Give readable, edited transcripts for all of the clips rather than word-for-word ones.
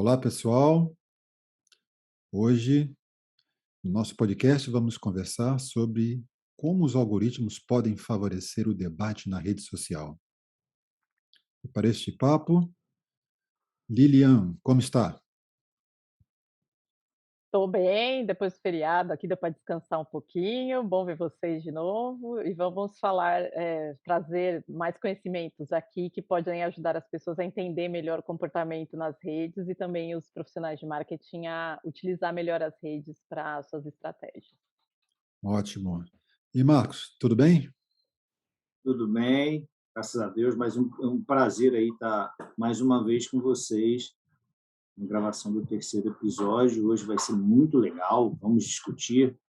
Olá, pessoal. Hoje, no nosso podcast, vamos conversar sobre como os algoritmos podem favorecer o debate na rede social. E para este papo, Lilian, como está? Estou bem, depois do feriado aqui deu para descansar um pouquinho, bom ver vocês de novo e vamos falar, trazer mais conhecimentos aqui que podem ajudar as pessoas a entender melhor o comportamento nas redes e também os profissionais de marketing a utilizar melhor as redes para suas estratégias. Ótimo. E Marcos, tudo bem? Tudo bem, graças a Deus, mas um prazer aí estar mais uma vez com vocês na gravação do terceiro episódio. Hoje vai ser muito legal, vamos discutir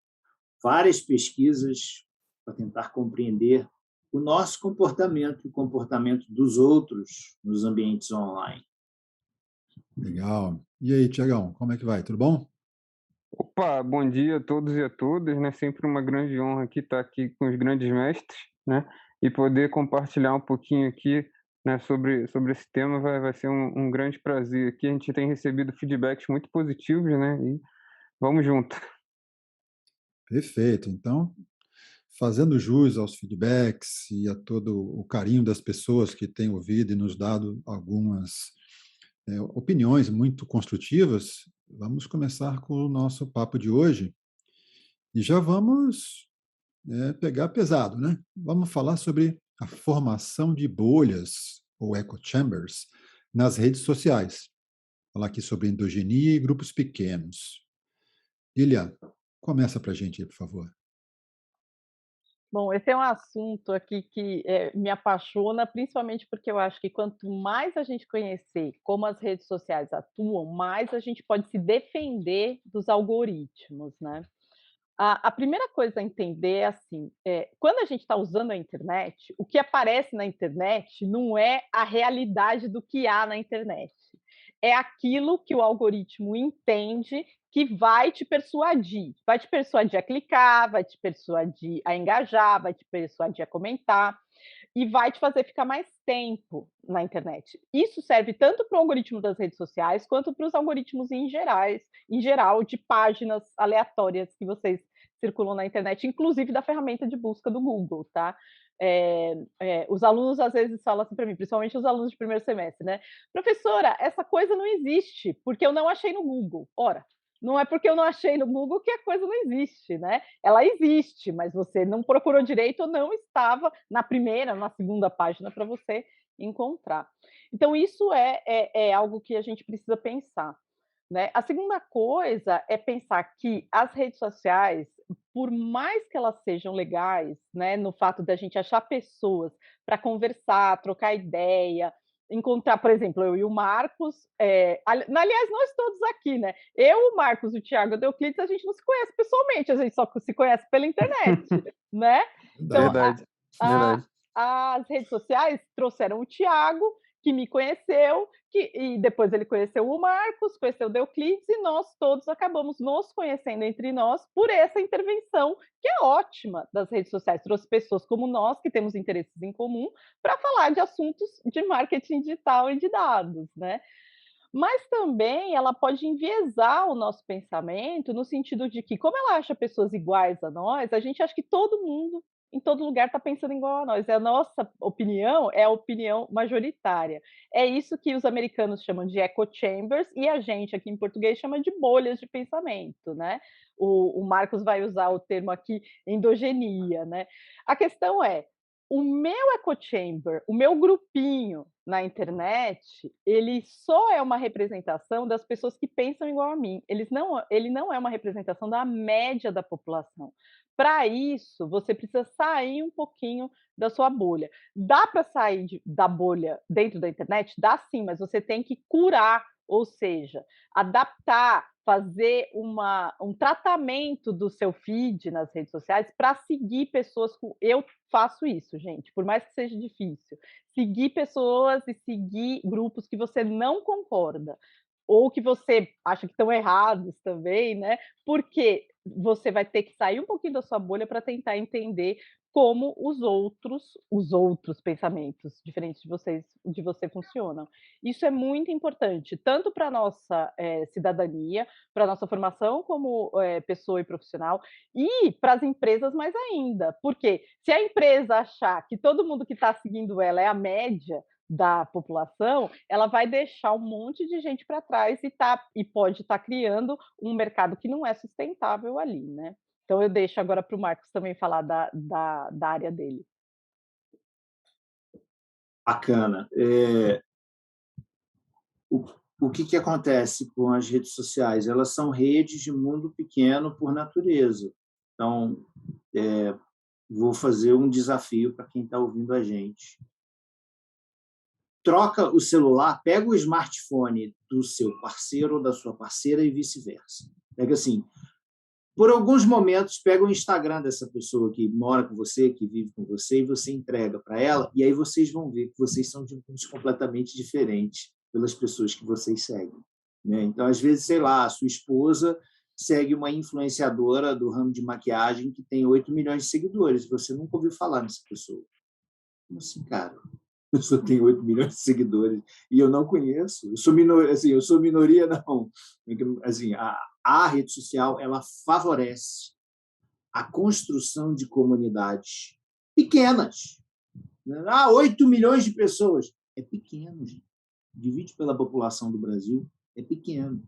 várias pesquisas para tentar compreender o nosso comportamento e o comportamento dos outros nos ambientes online. Legal. E aí, Tiagão, como é que vai? Tudo bom? Opa, bom dia a todos e a todas, né? Sempre uma grande honra estar aqui com os grandes mestres, né? E poder compartilhar um pouquinho aqui, né, sobre esse tema vai ser um grande prazer aqui. A gente tem recebido feedbacks muito positivos, né? E vamos junto. Perfeito. Então, fazendo jus aos feedbacks e a todo o carinho das pessoas que têm ouvido e nos dado algumas opiniões muito construtivas, vamos começar com o nosso papo de hoje e já vamos pegar pesado, né? Vamos falar sobre a formação de bolhas ou echo chambers nas redes sociais. Falar aqui sobre endogenia e grupos pequenos. Lilia, começa para a gente aí, por favor. Bom, esse é um assunto aqui que, me apaixona, principalmente porque eu acho que quanto mais a gente conhecer como as redes sociais atuam, mais a gente pode se defender dos algoritmos, né. A primeira coisa a entender é assim, quando a gente está usando a internet, o que aparece na internet não é a realidade do que há na internet. É aquilo que o algoritmo entende que vai te persuadir a clicar, vai te persuadir a engajar, vai te persuadir a comentar e vai te fazer ficar mais tempo na internet. Isso serve tanto para o algoritmo das redes sociais quanto para os algoritmos em geral, de páginas aleatórias que vocês circulam na internet, inclusive da ferramenta de busca do Google, tá? Os alunos às vezes falam assim para mim, principalmente os alunos de primeiro semestre, né? Professora, essa coisa não existe, porque eu não achei no Google. Ora, não é porque eu não achei no Google que a coisa não existe, né? Ela existe, mas você não procurou direito ou não estava na primeira, na segunda página para você encontrar. Então, isso é algo que a gente precisa pensar. Né? A segunda coisa é pensar que as redes sociais, por mais que elas sejam legais, né, no fato da gente achar pessoas para conversar, trocar ideia, encontrar, por exemplo, eu e o Marcos, aliás, nós todos aqui, né? Eu, o Marcos, o Thiago, o Euclides, a gente não se conhece pessoalmente, a gente só se conhece pela internet, né? Então, Verdade. Verdade, a, verdade. as redes sociais trouxeram o Thiago, que me conheceu, e depois ele conheceu o Marcos, conheceu o Deuclides, e nós todos acabamos nos conhecendo entre nós por essa intervenção, que é ótima das redes sociais. Trouxe pessoas como nós, que temos interesses em comum, para falar de assuntos de marketing digital e de dados, né? Mas também ela pode enviesar o nosso pensamento no sentido de que, como ela acha pessoas iguais a nós, a gente acha que todo mundo, em todo lugar, está pensando igual a nós. E a nossa opinião é a opinião majoritária. É isso que os americanos chamam de echo chambers e a gente aqui em português chama de bolhas de pensamento, né? O Marcos vai usar o termo aqui endogenia, né? A questão é, o meu echo chamber, o meu grupinho na internet, ele só é uma representação das pessoas que pensam igual a mim. Ele não é uma representação da média da população. Para isso, você precisa sair um pouquinho da sua bolha. Dá para sair da bolha dentro da internet? Dá sim, mas você tem que curar, ou seja, adaptar, fazer um tratamento do seu feed nas redes sociais para seguir pessoas com. Eu faço isso, gente, por mais que seja difícil. Seguir pessoas e seguir grupos que você não concorda ou que você acha que estão errados também, né? Porque você vai ter que sair um pouquinho da sua bolha para tentar entender como os outros pensamentos diferentes de você funcionam. Isso é muito importante, tanto para a nossa, cidadania, para a nossa formação como, pessoa e profissional, e para as empresas mais ainda, porque se a empresa achar que todo mundo que está seguindo ela é a média da população, ela vai deixar um monte de gente para trás e pode estar criando um mercado que não é sustentável ali, né. Então eu deixo agora para o Marcos também falar da área dele. Bacana. O, o que, que acontece com as redes sociais? Elas são redes de mundo pequeno por natureza. Então, vou fazer um desafio para quem está ouvindo a gente. Troca o celular, pega o smartphone do seu parceiro ou da sua parceira e vice-versa. Pega assim, por alguns momentos, pega o Instagram dessa pessoa que mora com você, que vive com você, e você entrega para ela, e aí vocês vão ver que vocês são de mundos completamente diferentes pelas pessoas que vocês seguem, né? Então, às vezes, sei lá, a sua esposa segue uma influenciadora do ramo de maquiagem que tem 8 milhões de seguidores, e você nunca ouviu falar nessa pessoa. Como assim, cara? A pessoa tem 8 milhões de seguidores e eu não conheço. Eu sou minoria, não. Assim, a rede social, ela favorece a construção de comunidades pequenas. 8 milhões de pessoas. É pequeno, gente. Divide pela população do Brasil, é pequeno.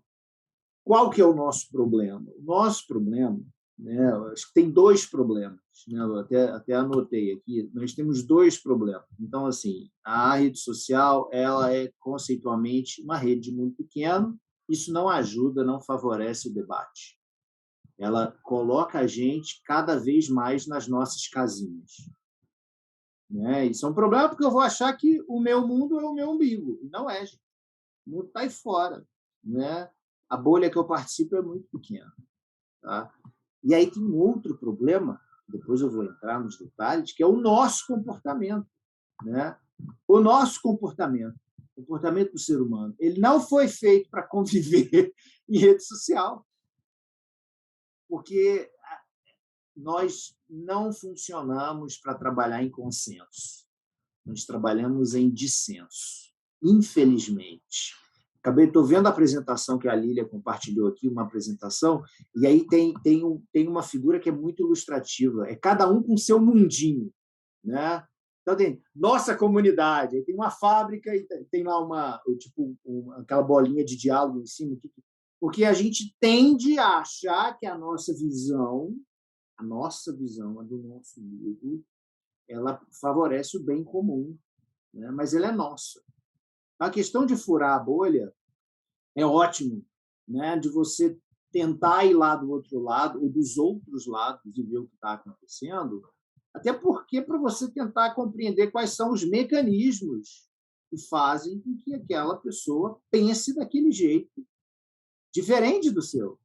Qual que é o nosso problema? O nosso problema, né, acho que tem 2 problemas, né, eu até anotei aqui, nós temos 2 problemas. Então, assim, a rede social, ela é conceitualmente uma rede de mundo pequeno, isso não ajuda, não favorece o debate. Ela coloca a gente cada vez mais nas nossas casinhas. Né? Isso é um problema porque eu vou achar que o meu mundo é o meu umbigo. E não é, gente. O mundo está aí fora. Né? A bolha que eu participo é muito pequena. Tá? E aí tem um outro problema, depois eu vou entrar nos detalhes, que é o nosso comportamento. Né? O nosso comportamento, o comportamento do ser humano, ele não foi feito para conviver em rede social. Porque nós não funcionamos para trabalhar em consenso. Nós trabalhamos em dissenso, infelizmente. Estou vendo a apresentação que a Lília compartilhou aqui, uma apresentação, e aí tem uma figura que é muito ilustrativa. É cada um com seu mundinho. Né? Então, tem nossa comunidade, aí tem uma fábrica e tem lá aquela bolinha de diálogo em cima. Porque a gente tende a achar que a nossa visão, a do nosso mundo, ela favorece o bem comum, né? Mas ela é nossa. A questão de furar a bolha é ótimo, né? De você tentar ir lá do outro lado, ou dos outros lados, e ver o que está acontecendo, até porque para você tentar compreender quais são os mecanismos que fazem com que aquela pessoa pense daquele jeito, diferente do seu.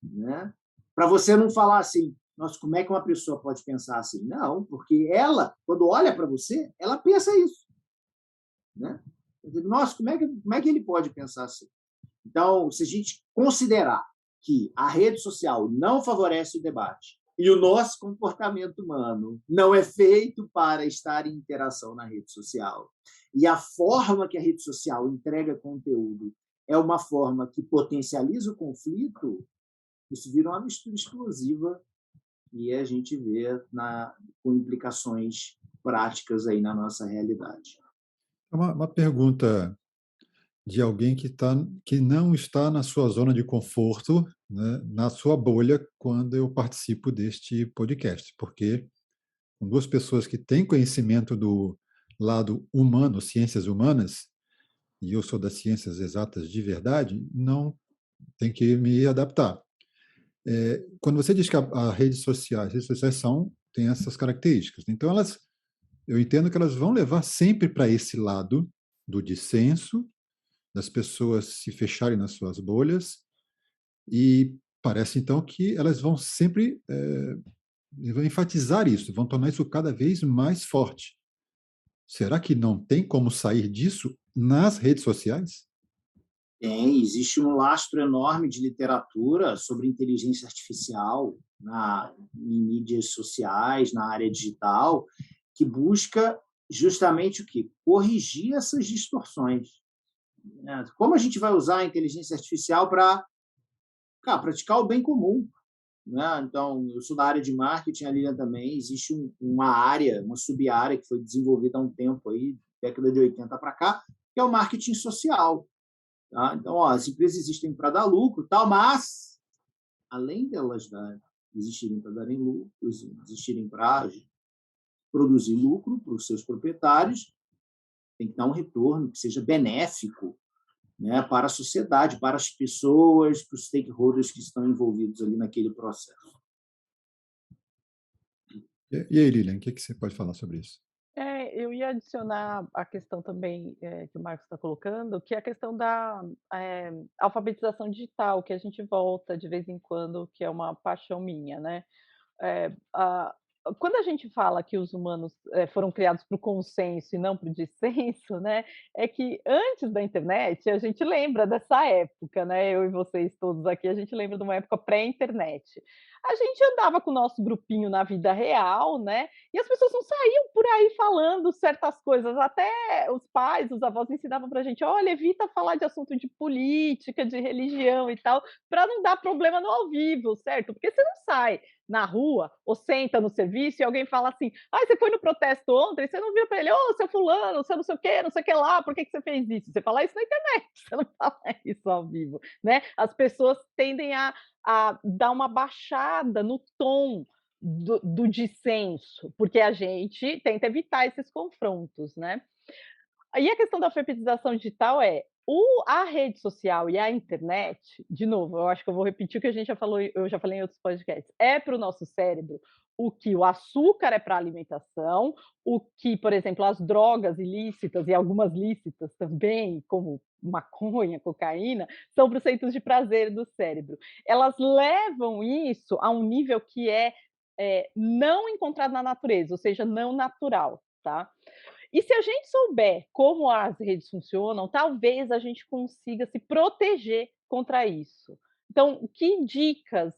Né? Para você não falar assim, nossa, como é que uma pessoa pode pensar assim? Não, porque ela, quando olha para você, ela pensa isso. Né? Nossa, como é que ele pode pensar assim? Então, se a gente considerar que a rede social não favorece o debate e o nosso comportamento humano não é feito para estar em interação na rede social, e a forma que a rede social entrega conteúdo é uma forma que potencializa o conflito, isso vira uma mistura explosiva e a gente vê com implicações práticas aí na nossa realidade. Uma pergunta de alguém que não está na sua zona de conforto, né, na sua bolha, quando eu participo deste podcast, porque com 2 pessoas que têm conhecimento do lado humano, ciências humanas, e eu sou das ciências exatas de verdade, não tem que me adaptar. Quando você diz que as redes sociais têm essas características, então eu entendo que elas vão levar sempre para esse lado do dissenso, das pessoas se fecharem nas suas bolhas, e parece então que elas vão sempre vão enfatizar isso, vão tornar isso cada vez mais forte. Será que não tem como sair disso nas redes sociais? Existe um lastro enorme de literatura sobre inteligência artificial em mídias sociais, na área digital, que busca justamente o quê? Corrigir essas distorções. Como a gente vai usar a inteligência artificial para praticar o bem comum? Né? Então, eu sou da área de marketing, a Lilian também. Existe uma área, uma sub-área que foi desenvolvida há um tempo, aí, década de 80 para cá, que é o marketing social. Tá? Então, as empresas existem para dar lucro, tal, mas, além delas existirem para darem lucro, existirem para produzir lucro para os seus proprietários, tem que dar um retorno que seja benéfico, né, para a sociedade, para as pessoas, para os stakeholders que estão envolvidos ali naquele processo. E aí, Lilian, o que você pode falar sobre isso? Eu ia adicionar a questão também que o Marcos está colocando, que é a questão da alfabetização digital, que a gente volta de vez em quando, que é uma paixão minha, né? Quando a gente fala que os humanos foram criados para o consenso e não para o dissenso, né, é que antes da internet, a gente lembra dessa época, né, eu e vocês todos aqui, a gente lembra de uma época pré-internet. A gente andava com o nosso grupinho na vida real, né, e as pessoas não saíam por aí falando certas coisas, até os pais, os avós ensinavam para a gente, olha, evita falar de assunto de política, de religião e tal, para não dar problema no ao vivo, certo? Porque você não sai na rua ou senta no serviço e alguém fala assim: você foi no protesto ontem, você não vira para ele, seu fulano, seu não sei o que lá, por que você fez isso? Você fala isso na internet, você não fala isso ao vivo, né? As pessoas tendem a dar uma baixada no tom do dissenso, porque a gente tenta evitar esses confrontos, né? E a questão da alfabetização digital a rede social e a internet, de novo, eu acho que eu vou repetir o que a gente já falou, eu já falei em outros podcasts, é para o nosso cérebro o que o açúcar é para a alimentação, o que, por exemplo, as drogas ilícitas e algumas lícitas também, como maconha, cocaína, são para os centros de prazer do cérebro. Elas levam isso a um nível que não encontrado na natureza, ou seja, não natural, tá? E se a gente souber como as redes funcionam, talvez a gente consiga se proteger contra isso. Então, que dicas,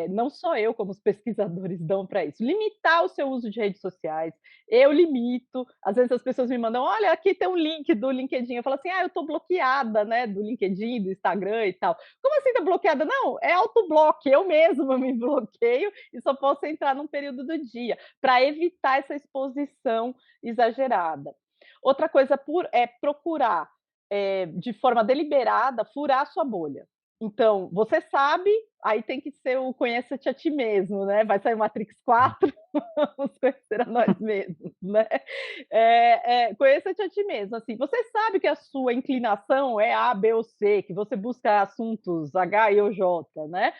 não só eu, como os pesquisadores dão para isso? Limitar o seu uso de redes sociais. Eu limito. Às vezes as pessoas me mandam, olha, aqui tem um link do LinkedIn. Eu falo assim, eu estou bloqueada, né, do LinkedIn, do Instagram e tal. Como assim está bloqueada? Não, é autobloque. Eu mesma me bloqueio e só posso entrar num período do dia, para evitar essa exposição exagerada. Outra coisa é procurar, de forma deliberada, furar a sua bolha. Então, você sabe, aí tem que ser o conheça-te a ti mesmo, né? Vai sair Matrix 4, vamos conhecer a nós mesmos, né? Conheça-te a ti mesmo. Assim, você sabe que a sua inclinação é A, B ou C, que você busca assuntos H, I ou J, né?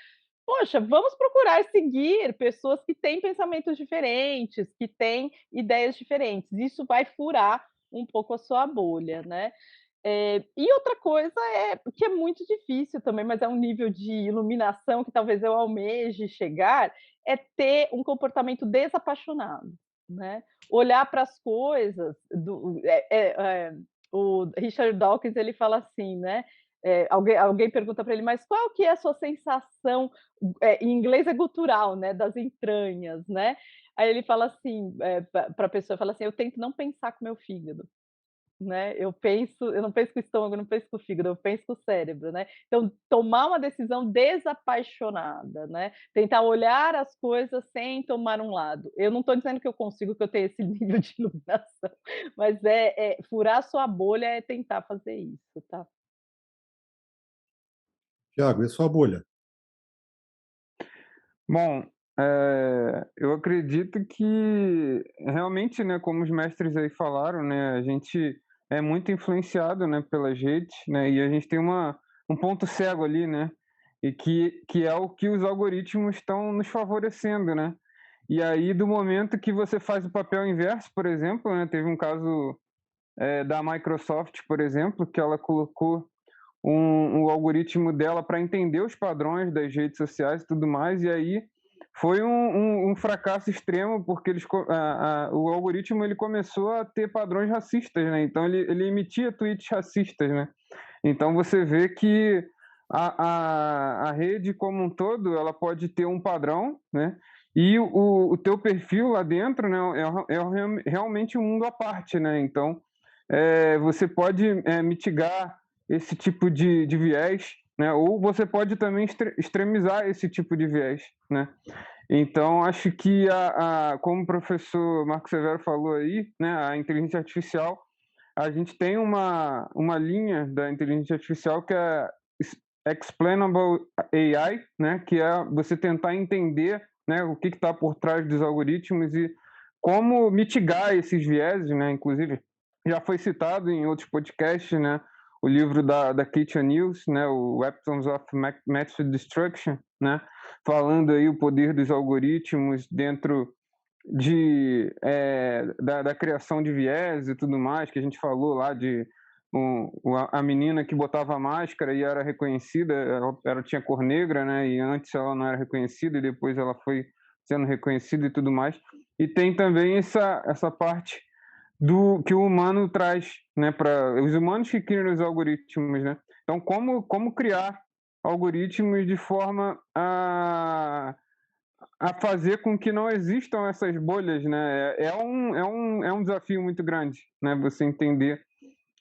Poxa, vamos procurar seguir pessoas que têm pensamentos diferentes, que têm ideias diferentes. Isso vai furar um pouco a sua bolha, né? E outra coisa que é muito difícil também, mas é um nível de iluminação que talvez eu almeje chegar, é ter um comportamento desapaixonado, né? Olhar para as coisas o Richard Dawkins, ele fala assim, né? Alguém pergunta para ele, mas qual que é a sua sensação, em inglês é gutural, né? Das entranhas, né? Aí ele fala assim, para a pessoa, fala assim, eu tento não pensar com o meu fígado. Né? Eu não penso com o estômago, eu não penso com o fígado, eu penso com o cérebro, né? Então, tomar uma decisão desapaixonada, né? Tentar olhar as coisas sem tomar um lado. Eu não estou dizendo que eu consigo, que eu tenho esse nível de iluminação, mas furar a sua bolha é tentar fazer isso, tá? Tiago, e a sua bolha? Bom, eu acredito que realmente, né, como os mestres aí falaram, né, a gente é muito influenciado, né, pelas redes, né, e a gente tem um ponto cego ali, né, e que é o que os algoritmos estão nos favorecendo, né. E aí, do momento que você faz o papel inverso, por exemplo, né, teve um caso da Microsoft, por exemplo, que ela colocou o algoritmo dela para entender os padrões das redes sociais e tudo mais, e aí foi um fracasso extremo, porque o algoritmo ele começou a ter padrões racistas, né? Então ele emitia tweets racistas, né? Então, você vê que a rede como um todo, ela pode ter um padrão, né? E o teu perfil lá dentro, né, realmente um mundo à parte, né? Então, você pode mitigar esse tipo de viés, né? Ou você pode também extremizar esse tipo de viés, né? Então, acho que, como o professor Marco Severo falou aí, né, a inteligência artificial, a gente tem uma linha da inteligência artificial que é Explainable AI, né, que é você tentar entender, né, o que está por trás dos algoritmos e como mitigar esses vieses, né? Inclusive, já foi citado em outros podcasts, né, o livro da Kate O'Neill, né, o Weapons of Mass Destruction, né, falando aí o poder dos algoritmos dentro da criação de viés e tudo mais, que a gente falou lá de a menina que botava máscara e era reconhecida, ela tinha cor negra, né, e antes ela não era reconhecida e depois ela foi sendo reconhecida e tudo mais. E tem também essa parte do que o humano traz, né, para os humanos que criam os algoritmos, né? Então, como criar algoritmos de forma a fazer com que não existam essas bolhas, né? É um desafio muito grande, né? Você entender,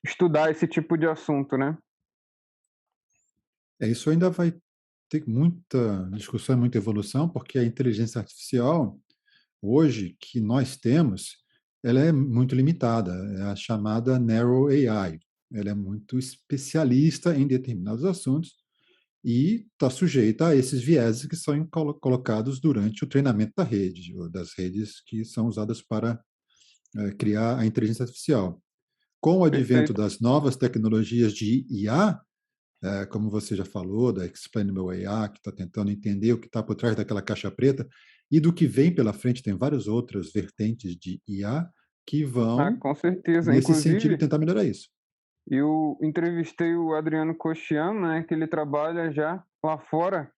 estudar esse tipo de assunto, né? Isso ainda vai ter muita discussão e muita evolução, porque a inteligência artificial, hoje, que nós temos, ela é muito limitada, é a chamada Narrow AI. Ela é muito especialista em determinados assuntos e está sujeita a esses vieses que são colocados durante o treinamento da rede, ou das redes que são usadas para criar a inteligência artificial. Com o advento Perfeito. das novas tecnologias de IA, como você já falou, da Explainable AI, que está tentando entender o que está por trás daquela caixa preta, e do que vem pela frente, tem várias outras vertentes de IA que vão, Com certeza. nesse sentido, Inclusive, tentar melhorar isso. eu entrevistei o Adriano Cochiano, né, que ele trabalha já lá fora.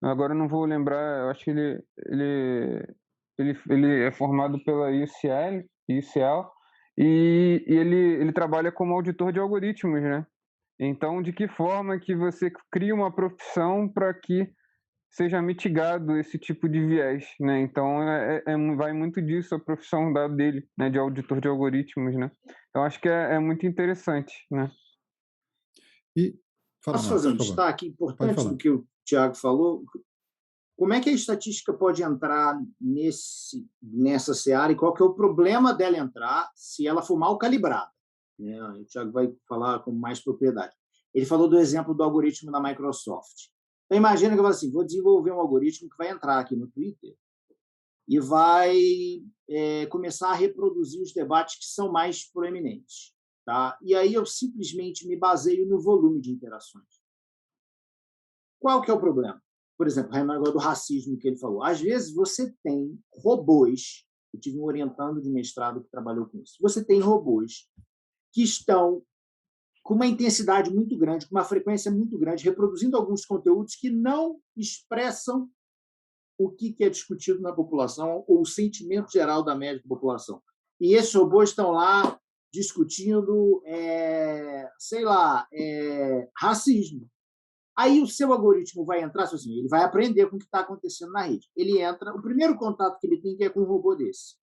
Agora eu não vou lembrar, eu acho que ele é formado pela UCL, e ele trabalha como auditor de algoritmos, né? Então, de que forma que você cria uma profissão para que seja mitigado esse tipo de viés, né? Então, vai muito disso a profissão dele, né, de auditor de algoritmos, né? Então, acho que é muito interessante, né? E, fala, Posso fazer Marcos, um por favor. destaque Pode importante do falar. que o Tiago falou? Como é que a estatística pode entrar nessa seara e qual que é o problema dela entrar se ela for mal calibrada? Né? O Tiago vai falar com mais propriedade. Ele falou do exemplo do algoritmo da Microsoft. Então, imagina que eu falo assim, vou desenvolver um algoritmo que vai entrar aqui no Twitter e vai começar a reproduzir os debates que são mais proeminentes. Tá? E aí eu simplesmente me baseio no volume de interações. Qual que é o problema? Por exemplo, o negócio do racismo que ele falou. Às vezes você tem robôs, eu tive um orientando de mestrado que trabalhou com isso, você tem robôs que estão com uma intensidade muito grande, com uma frequência muito grande, reproduzindo alguns conteúdos que não expressam o que é discutido na população ou o sentimento geral da média da população. E esses robôs estão lá discutindo, racismo. Aí o seu algoritmo vai entrar, assim, ele vai aprender com o que está acontecendo na rede. Ele entra, o primeiro contato que ele tem é com um robô desse.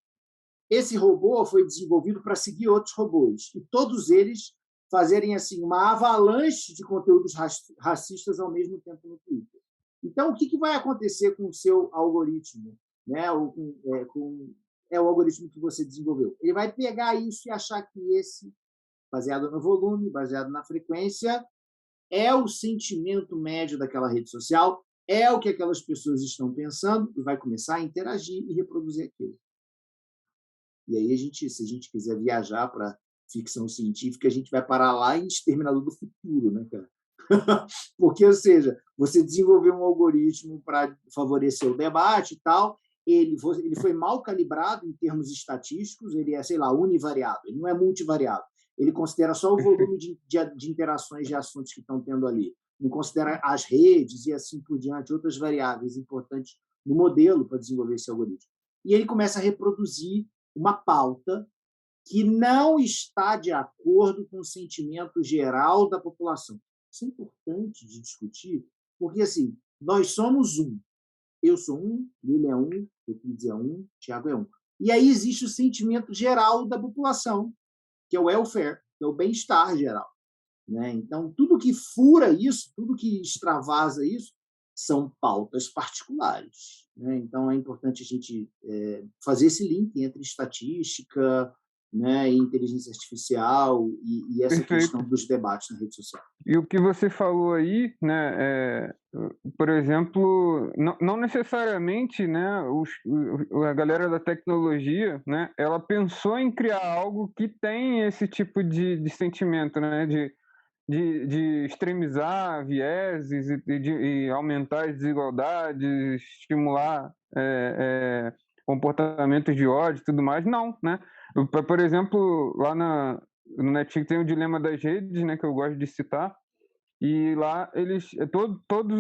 Esse robô foi desenvolvido para seguir outros robôs, e todos eles fazerem assim uma avalanche de conteúdos racistas ao mesmo tempo no Twitter. Então, o que vai acontecer com o seu algoritmo? Né? O algoritmo que você desenvolveu. Ele vai pegar isso e achar que esse, baseado no volume, baseado na frequência, é o sentimento médio daquela rede social, é o que aquelas pessoas estão pensando e vai começar a interagir e reproduzir aquilo. E aí, se a gente quiser viajar para ficção científica, a gente vai parar lá em Exterminador do Futuro, né, cara? Porque, ou seja, você desenvolveu um algoritmo para favorecer o debate e tal, ele foi mal calibrado em termos estatísticos, ele é, univariado, ele não é multivariado. Ele considera só o volume de interações de assuntos que estão tendo ali. Não considera as redes e assim por diante, outras variáveis importantes no modelo para desenvolver esse algoritmo. E ele começa a reproduzir uma pauta que não está de acordo com o sentimento geral da população. Isso é importante de discutir, porque assim, nós somos um. Eu sou um, ele é um, Euclides é um, Tiago é um. E aí existe o sentimento geral da população, que é o welfare, que é o bem-estar geral. Né? Então, tudo que fura isso, tudo que extravasa isso, são pautas particulares. Né? Então, é importante a gente fazer esse link entre estatística, né, e inteligência artificial e essa Perfeito. questão dos debates na rede social. E o que você falou aí, né, por exemplo, não necessariamente, né, a galera da tecnologia, né, ela pensou em criar algo que tem esse tipo de sentimento, né, de extremizar vieses e aumentar as desigualdades, estimular comportamentos de ódio e tudo mais. Não, né? Por exemplo, lá no Netflix tem o Dilema das Redes, né, que eu gosto de citar, e lá eles, todos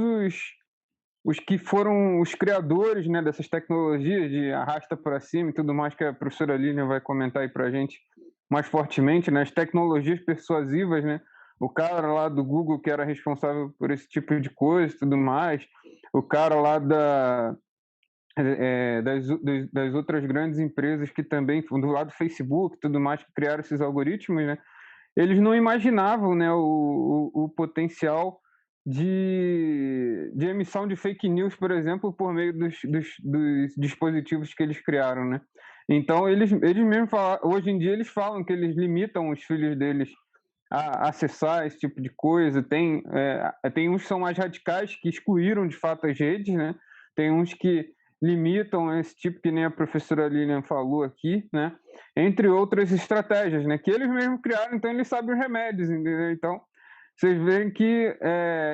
os que foram os criadores, né, dessas tecnologias de arrasta para cima e tudo mais, que a professora Lilian vai comentar aí para a gente mais fortemente, né, as tecnologias persuasivas, né, o cara lá do Google que era responsável por esse tipo de coisa e tudo mais, o cara lá das outras grandes empresas que também, do lado do Facebook e tudo mais, que criaram esses algoritmos, né, eles não imaginavam, né, o potencial de emissão de fake news, por exemplo, por meio dos dispositivos que eles criaram, né? Então, eles mesmos falam, hoje em dia eles falam que eles limitam os filhos deles a acessar esse tipo de coisa. Tem uns que são mais radicais, que excluíram de fato as redes, né? Tem uns que limitam esse tipo, que nem a professora Lilian falou aqui, né? Entre outras estratégias, né? Que eles mesmos criaram, então eles sabem os remédios, entendeu? Então, vocês veem que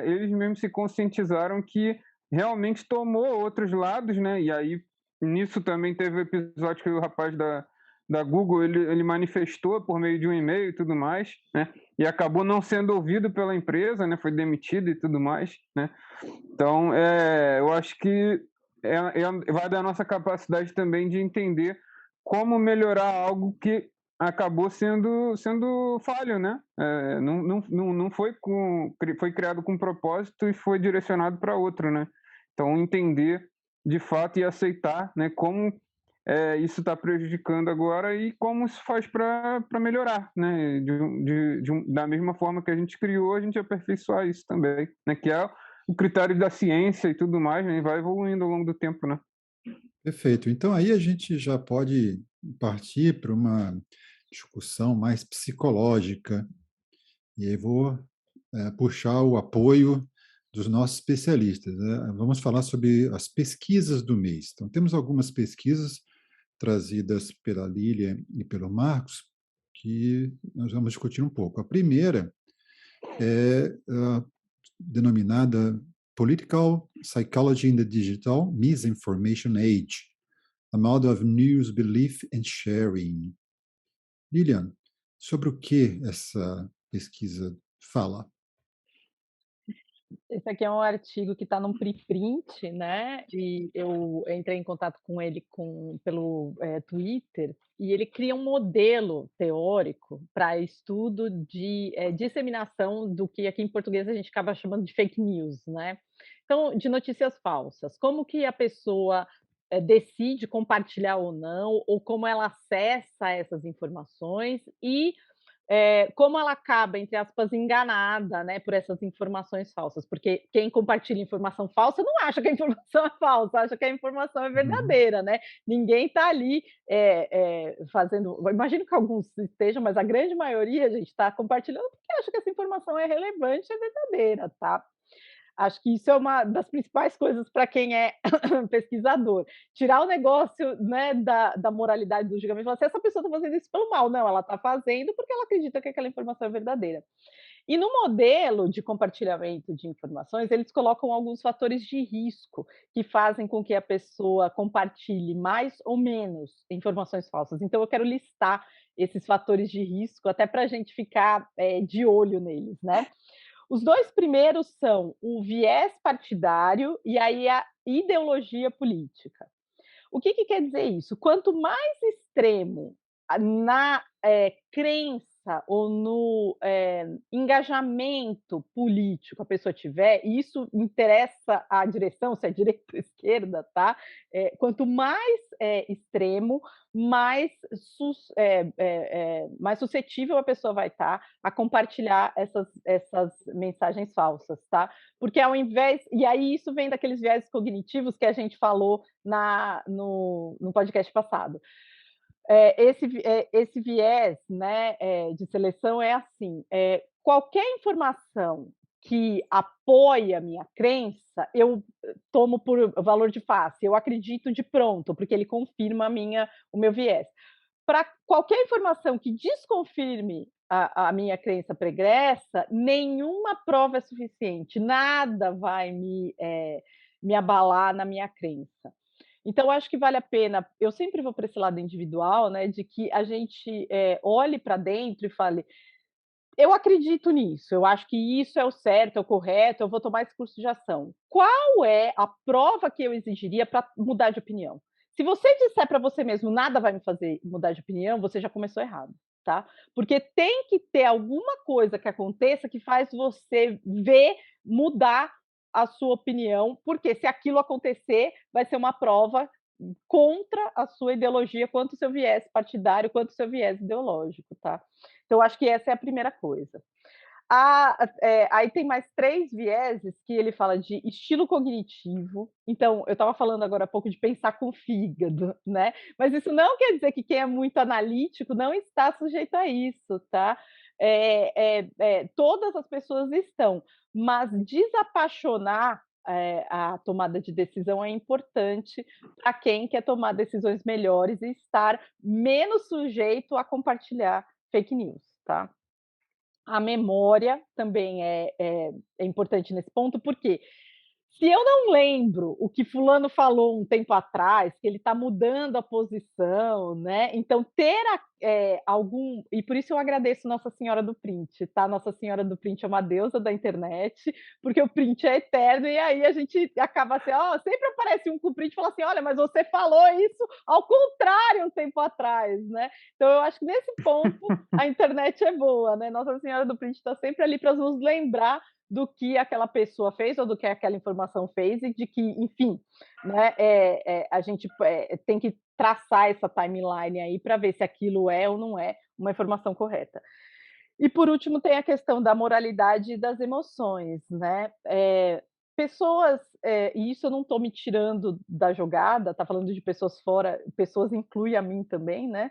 eles mesmos se conscientizaram que realmente tomou outros lados, né? E aí, nisso também teve o episódio que o rapaz da Google, ele manifestou por meio de um e-mail e tudo mais, né? E acabou não sendo ouvido pela empresa, né? Foi demitido e tudo mais, né? Então, eu acho que vai da nossa capacidade também de entender como melhorar algo que acabou sendo falho, né? Não foi criado com propósito e foi direcionado para outro, né? Então, entender de fato e aceitar, né, como isso está prejudicando agora e como se faz para melhorar, né? Da mesma forma que a gente criou, a gente aperfeiçoar isso também, né? Que é o critério da ciência e tudo mais, né? E vai evoluindo ao longo do tempo, né? Perfeito. Então, aí a gente já pode partir para uma discussão mais psicológica, e aí vou puxar o apoio dos nossos especialistas, né? Vamos falar sobre as pesquisas do mês. Então, temos algumas pesquisas trazidas pela Lília e pelo Marcos, que nós vamos discutir um pouco. A primeira é denominada Political Psychology in the Digital Misinformation Age, a Model of News, Belief and Sharing. Lilian, sobre o que essa pesquisa fala? Esse aqui é um artigo que está num preprint, né? E eu entrei em contato com ele pelo Twitter, e ele cria um modelo teórico para estudo de disseminação do que aqui em português a gente acaba chamando de fake news, né? Então, de notícias falsas. Como que a pessoa decide compartilhar ou não, ou como ela acessa essas informações e como ela acaba, entre aspas, enganada, né, por essas informações falsas, porque quem compartilha informação falsa não acha que a informação é falsa, acha que a informação é verdadeira, né? Ninguém está ali fazendo. Imagino que alguns estejam, mas a grande maioria, a gente está compartilhando porque acha que essa informação é relevante, é verdadeira, tá? Acho que isso é uma das principais coisas para quem é pesquisador. Tirar o negócio, né, da moralidade do julgamento, falar assim, essa pessoa está fazendo isso pelo mal. Não, ela está fazendo porque ela acredita que aquela informação é verdadeira. E no modelo de compartilhamento de informações, eles colocam alguns fatores de risco que fazem com que a pessoa compartilhe mais ou menos informações falsas. Então, eu quero listar esses fatores de risco, até para a gente ficar de olho neles, né? Os dois primeiros são o viés partidário e aí a ideologia política. O que quer dizer isso? Quanto mais extremo na crença ou no engajamento político a pessoa tiver, e isso interessa a direção, se é direita ou esquerda, tá? Quanto mais extremo, mais, mais suscetível a pessoa vai estar a compartilhar essas mensagens falsas, tá? Porque ao invés. E aí isso vem daqueles viés cognitivos que a gente falou no podcast passado. Esse viés, né, de seleção é assim: qualquer informação que apoia a minha crença, eu tomo por valor de face, eu acredito de pronto, porque ele confirma o meu viés. Para qualquer informação que desconfirme a minha crença pregressa, nenhuma prova é suficiente, nada vai me abalar na minha crença. Então, acho que vale a pena. Eu sempre vou para esse lado individual, né, de que a gente olhe para dentro e fale: eu acredito nisso, eu acho que isso é o certo, é o correto, eu vou tomar esse curso de ação. Qual é a prova que eu exigiria para mudar de opinião? Se você disser para você mesmo, nada vai me fazer mudar de opinião, você já começou errado, tá? Porque tem que ter alguma coisa que aconteça que faz você ver, mudar a sua opinião, porque se aquilo acontecer, vai ser uma prova contra a sua ideologia, quanto o seu viés partidário, quanto o seu viés ideológico, tá? Então, acho que essa é a primeira coisa. Aí tem mais 3 vieses que ele fala de estilo cognitivo. Então, eu estava falando agora há pouco de pensar com o fígado, né? Mas isso não quer dizer que quem é muito analítico não está sujeito a isso, tá? Todas as pessoas estão, mas desapaixonar a tomada de decisão é importante para quem quer tomar decisões melhores e estar menos sujeito a compartilhar fake news, tá? A memória também é importante nesse ponto, porque se eu não lembro o que fulano falou um tempo atrás, que ele está mudando a posição, né? Então ter algum, e por isso eu agradeço Nossa Senhora do Print, tá? Nossa Senhora do Print é uma deusa da internet, porque o print é eterno e aí a gente acaba assim, sempre aparece um com o print e fala assim, olha, mas você falou isso ao contrário um tempo atrás, né? Então eu acho que nesse ponto a internet é boa, né? Nossa Senhora do Print está sempre ali para nos lembrar do que aquela pessoa fez ou do que aquela informação fez e de que, enfim, né, a gente tem que traçar essa timeline aí para ver se aquilo é ou não é uma informação correta. E por último tem a questão da moralidade e das emoções, né? Pessoas, e isso eu não estou me tirando da jogada, tá falando de pessoas fora, pessoas inclui a mim também, né?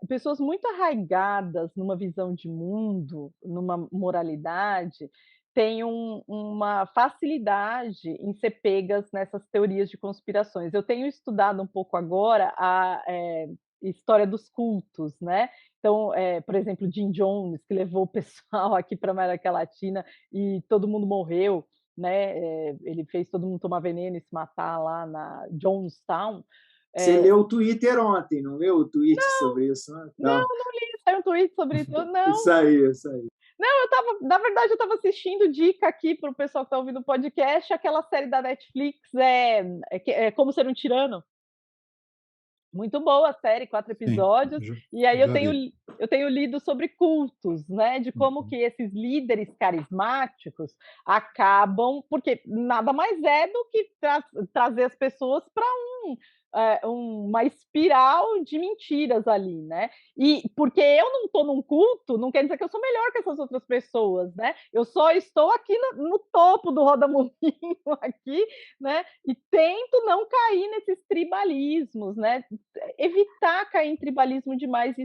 Pessoas muito arraigadas numa visão de mundo, numa moralidade, têm uma facilidade em ser pegas nessas teorias de conspirações. Eu tenho estudado um pouco agora a história dos cultos, né? Então, por exemplo, Jim Jones, que levou o pessoal aqui para a América Latina e todo mundo morreu, né? Ele fez todo mundo tomar veneno e se matar lá na Jonestown. Você leu o Twitter ontem, não leu o tweet sobre isso? Não li, saiu um tweet sobre isso, não. Isso aí, isso aí. Não, na verdade, eu estava assistindo dica aqui para o pessoal que está ouvindo o podcast, aquela série da Netflix, Como Ser um Tirano. Muito boa a série, 4 episódios. Sim, e aí já vi. eu tenho lido sobre cultos, né? De como que esses líderes carismáticos acabam, porque nada mais é do que trazer as pessoas para uma espiral de mentiras ali, né? E porque eu não estou num culto, não quer dizer que eu sou melhor que essas outras pessoas, né? Eu só estou aqui no topo do rodamuinho aqui, né? E tento não cair nesses tribalismos, né? Evitar cair em tribalismo demais.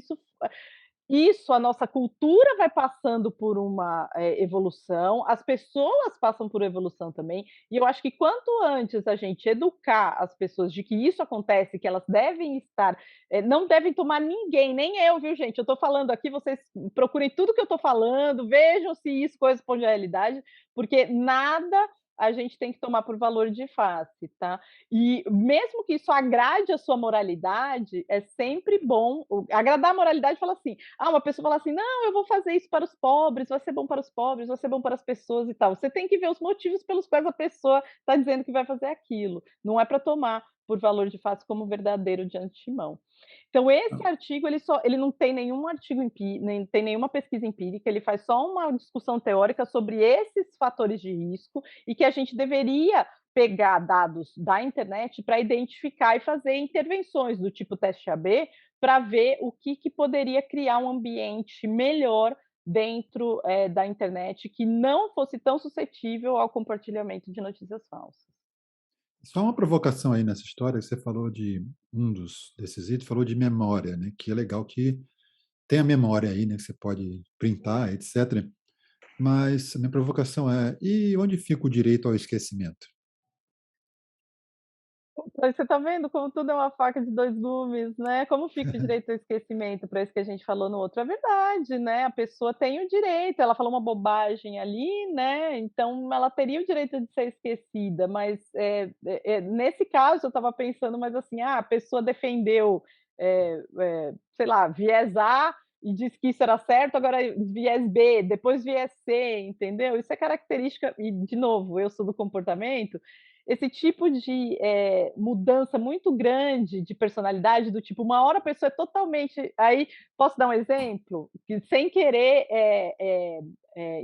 Isso, a nossa cultura vai passando por uma evolução, as pessoas passam por evolução também, e eu acho que quanto antes a gente educar as pessoas de que isso acontece, que elas devem estar, não devem tomar ninguém, nem eu, viu, gente? Eu estou falando aqui, vocês procurem tudo que eu estou falando, vejam se isso corresponde à realidade, porque nada a gente tem que tomar por valor de face, tá? E mesmo que isso agrade a sua moralidade, é sempre bom. Agradar a moralidade fala assim: uma pessoa fala assim, não, eu vou fazer isso para os pobres, vai ser bom para os pobres, vai ser bom para as pessoas e tal. Você tem que ver os motivos pelos quais a pessoa está dizendo que vai fazer aquilo. Não é para tomar por valor de face como verdadeiro de antemão. Então esse artigo ele não tem nenhum artigo nem tem nenhuma pesquisa empírica, ele faz só uma discussão teórica sobre esses fatores de risco e que a gente deveria pegar dados da internet para identificar e fazer intervenções do tipo teste AB para ver o que poderia criar um ambiente melhor dentro da internet que não fosse tão suscetível ao compartilhamento de notícias falsas. Só uma provocação aí nessa história, você falou de desses itens, falou de memória, né? Que é legal que tem a memória aí, né? Que você pode printar, etc. Mas a minha provocação é, e onde fica o direito ao esquecimento? Aí você está vendo como tudo é uma faca de 2 gumes, né, como fica o direito ao esquecimento para isso que a gente falou no outro. É verdade, né, a pessoa tem o direito, ela falou uma bobagem ali, né, então ela teria o direito de ser esquecida, mas, nesse caso eu estava pensando mais assim, a pessoa defendeu, sei lá, viés A e disse que isso era certo, agora viés B, depois viés C, entendeu? Isso é característica e, de novo, eu sou do comportamento, esse tipo de mudança muito grande de personalidade, do tipo, uma hora a pessoa é totalmente. Aí, posso dar um exemplo? Que, sem querer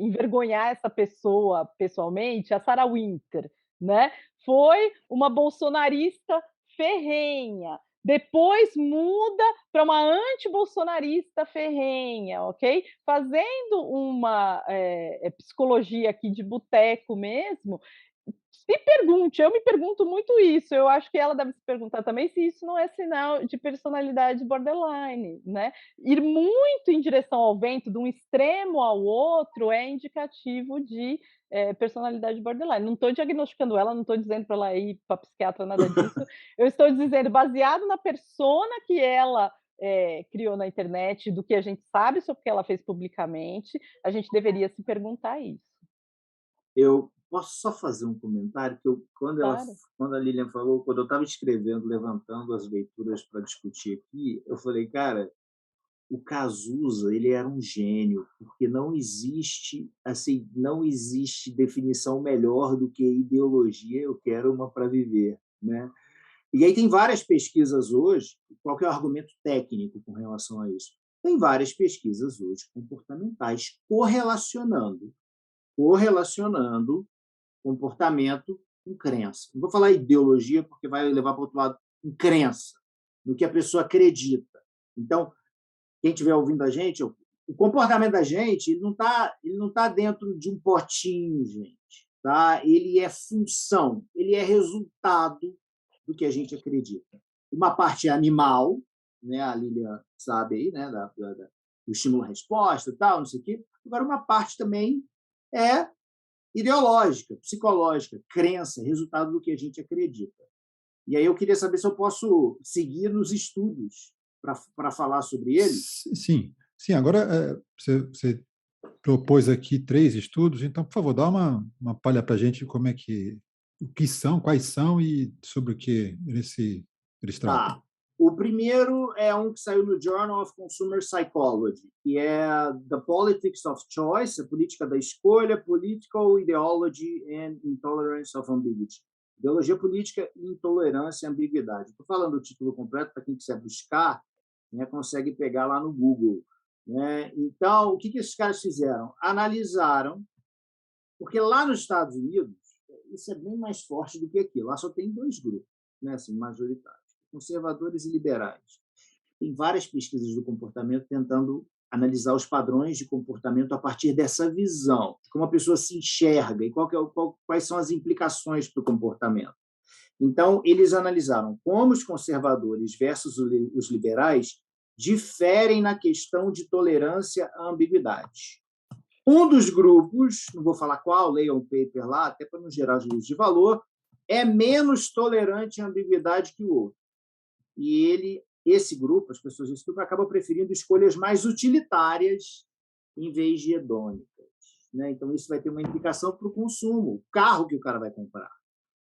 envergonhar essa pessoa pessoalmente, a Sarah Winter, né? Foi uma bolsonarista ferrenha. Depois muda para uma anti-bolsonarista ferrenha, ok? Fazendo uma psicologia aqui de boteco mesmo, se pergunte, eu me pergunto muito isso, eu acho que ela deve se perguntar também se isso não é sinal de personalidade borderline, né? Ir muito em direção ao vento, de um extremo ao outro, é indicativo de personalidade borderline. Não estou diagnosticando ela, não estou dizendo para ela ir para psiquiatra, nada disso. Eu estou dizendo, baseado na persona que ela criou na internet, do que a gente sabe sobre o que ela fez publicamente, a gente deveria se perguntar isso. Eu posso só fazer um comentário que Claro. quando a Lilian falou, quando eu estava escrevendo, levantando as leituras para discutir aqui, eu falei, cara, o Cazuza, ele era um gênio, porque não existe, assim, não existe definição melhor do que ideologia, eu quero uma para viver, né? E aí tem várias pesquisas hoje, qual que é o argumento técnico com relação a isso? Tem várias pesquisas hoje comportamentais correlacionando comportamento com crença. Não vou falar ideologia, porque vai levar para o outro lado, com crença, no que a pessoa acredita. Então, quem estiver ouvindo a gente, o comportamento da gente ele não tá dentro de um potinho, gente. Tá? Ele é função, ele é resultado do que a gente acredita. Uma parte é animal, né? A Lilian sabe aí, né? Do estímulo-resposta e tal, não sei o quê. Agora, uma parte também é ideológica, psicológica, crença, resultado do que a gente acredita. E aí eu queria saber se eu posso seguir nos estudos para falar sobre ele. Sim, sim. Agora, você propôs aqui 3 estudos, então, por favor, dá uma palha para a gente como é o que são, quais são e sobre o que eles tratam. Tá. O primeiro é um que saiu no Journal of Consumer Psychology, que é The Politics of Choice, a política da escolha, Political Ideology and Intolerance of Ambiguity. Ideologia política, intolerância e ambiguidade. Estou falando o título completo para quem quiser buscar, né, consegue pegar lá no Google. Né? Então, o que esses caras fizeram? Analisaram, porque lá nos Estados Unidos, isso é bem mais forte do que aqui. Lá só tem 2 grupos, né, assim, majoritários, conservadores e liberais. Tem várias pesquisas do comportamento tentando analisar os padrões de comportamento a partir dessa visão, de como a pessoa se enxerga e quais são as implicações para o comportamento. Então, eles analisaram como os conservadores versus os liberais diferem na questão de tolerância à ambiguidade. Um dos grupos, não vou falar qual, leiam o paper lá, até para não gerar juízo de valor, é menos tolerante à ambiguidade que o outro. E esse grupo, as pessoas desse grupo, acabam preferindo escolhas mais utilitárias em vez de hedônicas. Né? Então, isso vai ter uma implicação para o consumo, o carro que o cara vai comprar.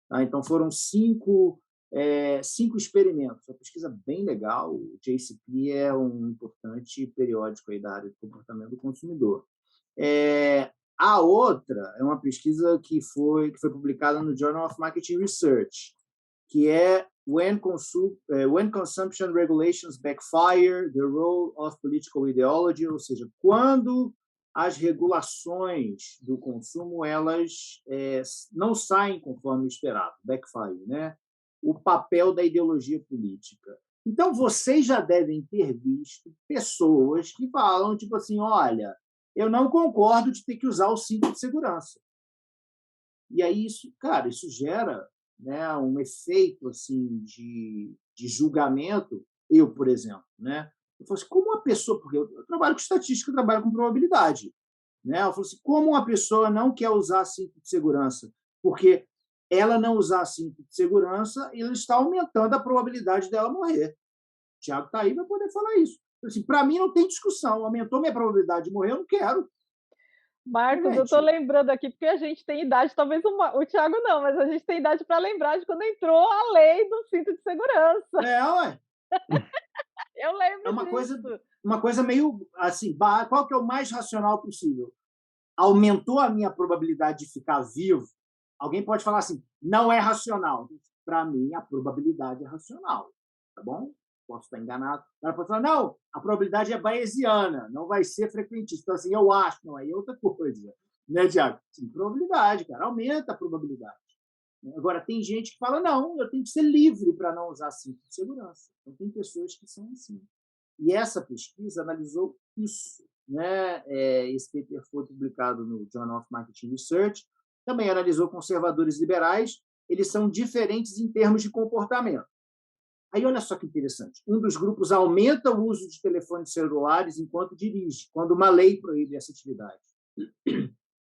Tá? Então, foram 5 experimentos. Uma pesquisa bem legal. O JCP é um importante periódico aí da área de comportamento do consumidor. A outra é uma pesquisa que foi publicada no Journal of Marketing Research, que é when consumption regulations backfire, the role of political ideology, ou seja, quando as regulações do consumo elas não saem conforme esperado, backfire, né? O papel da ideologia política. Então, vocês já devem ter visto pessoas que falam, tipo assim, olha, eu não concordo de ter que usar o cinto de segurança. E aí, isso gera, né, um efeito assim, de julgamento. Eu, por exemplo, né? Eu falo assim, como uma pessoa, porque eu trabalho com estatística, eu trabalho com probabilidade, né? Eu falo assim, como uma pessoa não quer usar cinto de segurança? Porque ela não usar cinto de segurança, ele está aumentando a probabilidade dela morrer. O Thiago está aí, vai poder falar isso. Assim, para mim, não tem discussão. Aumentou minha probabilidade de morrer, eu não quero. Marcos, eu estou lembrando aqui, porque a gente tem idade, talvez o Thiago não, mas a gente tem idade para lembrar de quando entrou a lei do cinto de segurança. Ué. Eu lembro uma coisa meio assim, qual que é o mais racional possível? Aumentou a minha probabilidade de ficar vivo? Alguém pode falar assim, não é racional. Para mim, a probabilidade é racional, tá bom? Posso estar enganado. O cara pode falar, não, a probabilidade é bayesiana, não vai ser frequentíssima. Então, assim, eu acho, não, aí é outra coisa. Né, Tiago? Sim, probabilidade, cara, aumenta a probabilidade. Agora, tem gente que fala, não, eu tenho que ser livre para não usar cinto de segurança. Então, tem pessoas que são assim. E essa pesquisa analisou isso. Né? Esse paper foi publicado no Journal of Marketing Research. Também analisou conservadores liberais. Eles são diferentes em termos de comportamento. Aí, olha só que interessante. Um dos grupos aumenta o uso de telefones celulares enquanto dirige, quando uma lei proíbe essa atividade.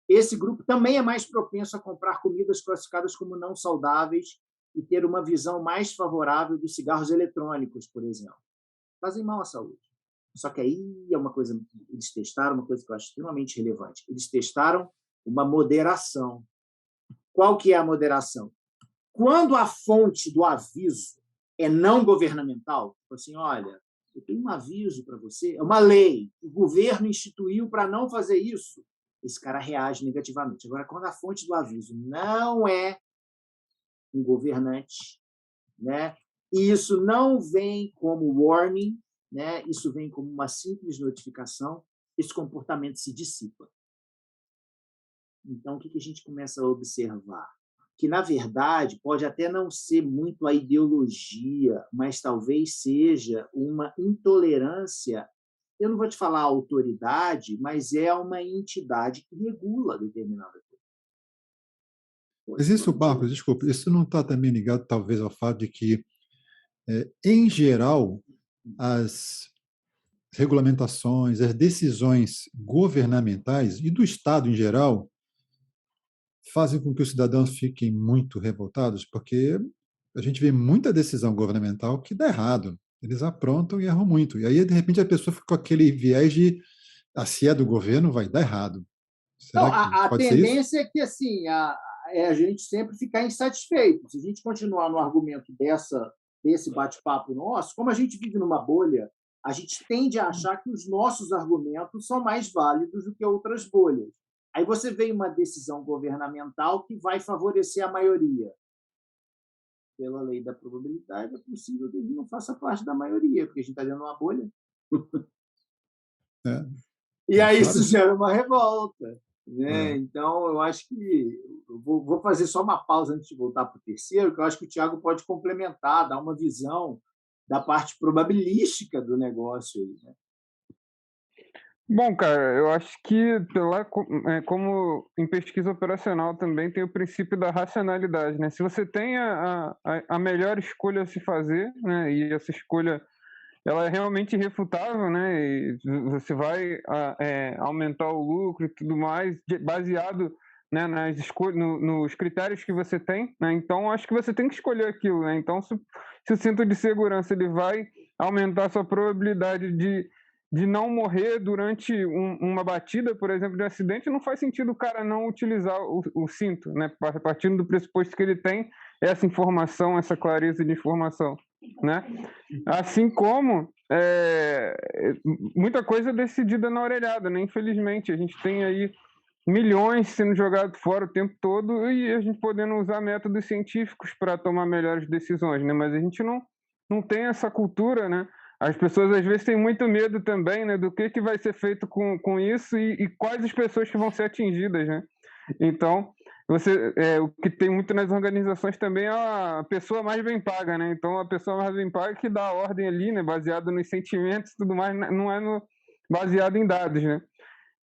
Esse grupo também é mais propenso a comprar comidas classificadas como não saudáveis e ter uma visão mais favorável dos cigarros eletrônicos, por exemplo. Fazem mal à saúde. Só que aí é uma coisa, eles testaram uma coisa que eu acho extremamente relevante. Eles testaram uma moderação. Qual que é a moderação? Quando a fonte do aviso é não governamental, assim, olha, eu tenho um aviso para você, é uma lei, o governo instituiu para não fazer isso, esse cara reage negativamente. Agora, quando a fonte do aviso não é um governante, né, e isso não vem como warning, né, isso vem como uma simples notificação, esse comportamento se dissipa. Então, o que a gente começa a observar? Que, na verdade, pode até não ser muito a ideologia, mas talvez seja uma intolerância. Eu não vou te falar autoridade, mas é uma entidade que regula determinada coisa. Mas isso, Marcos, desculpa, isso não está também ligado, talvez, ao fato de que, em geral, as regulamentações, as decisões governamentais e do Estado em geral fazem com que os cidadãos fiquem muito revoltados, porque a gente vê muita decisão governamental que dá errado. Eles aprontam e erram muito. E aí, de repente, a pessoa fica com aquele viés de se é do governo, vai dar errado. Será não, que pode ser isso? A tendência é que assim, a gente sempre ficar insatisfeito. Se a gente continuar no argumento desse bate-papo nosso, como a gente vive numa bolha, a gente tende a achar que os nossos argumentos são mais válidos do que outras bolhas. Aí você vê uma decisão governamental que vai favorecer a maioria. Pela lei da probabilidade, é possível que ele não faça parte da maioria, porque a gente está dentro de uma bolha. E aí isso gera uma revolta. Né? Então, eu acho que... Eu vou fazer só uma pausa antes de voltar para o terceiro, que eu acho que o Thiago pode complementar, dar uma visão da parte probabilística do negócio. Aí, né? Bom, cara, eu acho que como em pesquisa operacional também tem o princípio da racionalidade, né? Se você tem a melhor escolha a se fazer, né? E essa escolha ela é realmente irrefutável, né? E você vai aumentar o lucro e tudo mais baseado, né, nos critérios que você tem, né? Então acho que você tem que escolher aquilo, né? Então se o cinto de segurança ele vai aumentar a sua probabilidade de não morrer durante uma batida, por exemplo, de acidente, não faz sentido o cara não utilizar o cinto, né? Partindo do pressuposto que ele tem essa informação, essa clareza de informação, né? Assim como muita coisa é decidida na orelhada, né? Infelizmente, a gente tem aí milhões sendo jogados fora o tempo todo e a gente podendo usar métodos científicos para tomar melhores decisões, né? Mas a gente não tem essa cultura, né? As pessoas às vezes têm muito medo também, né, do que vai ser feito com isso e quais as pessoas que vão ser atingidas, né? Então, o que tem muito nas organizações também é a pessoa mais bem paga, né? Então, a pessoa mais bem paga que dá a ordem ali, né, baseado nos sentimentos e tudo mais, não é baseado em dados, né?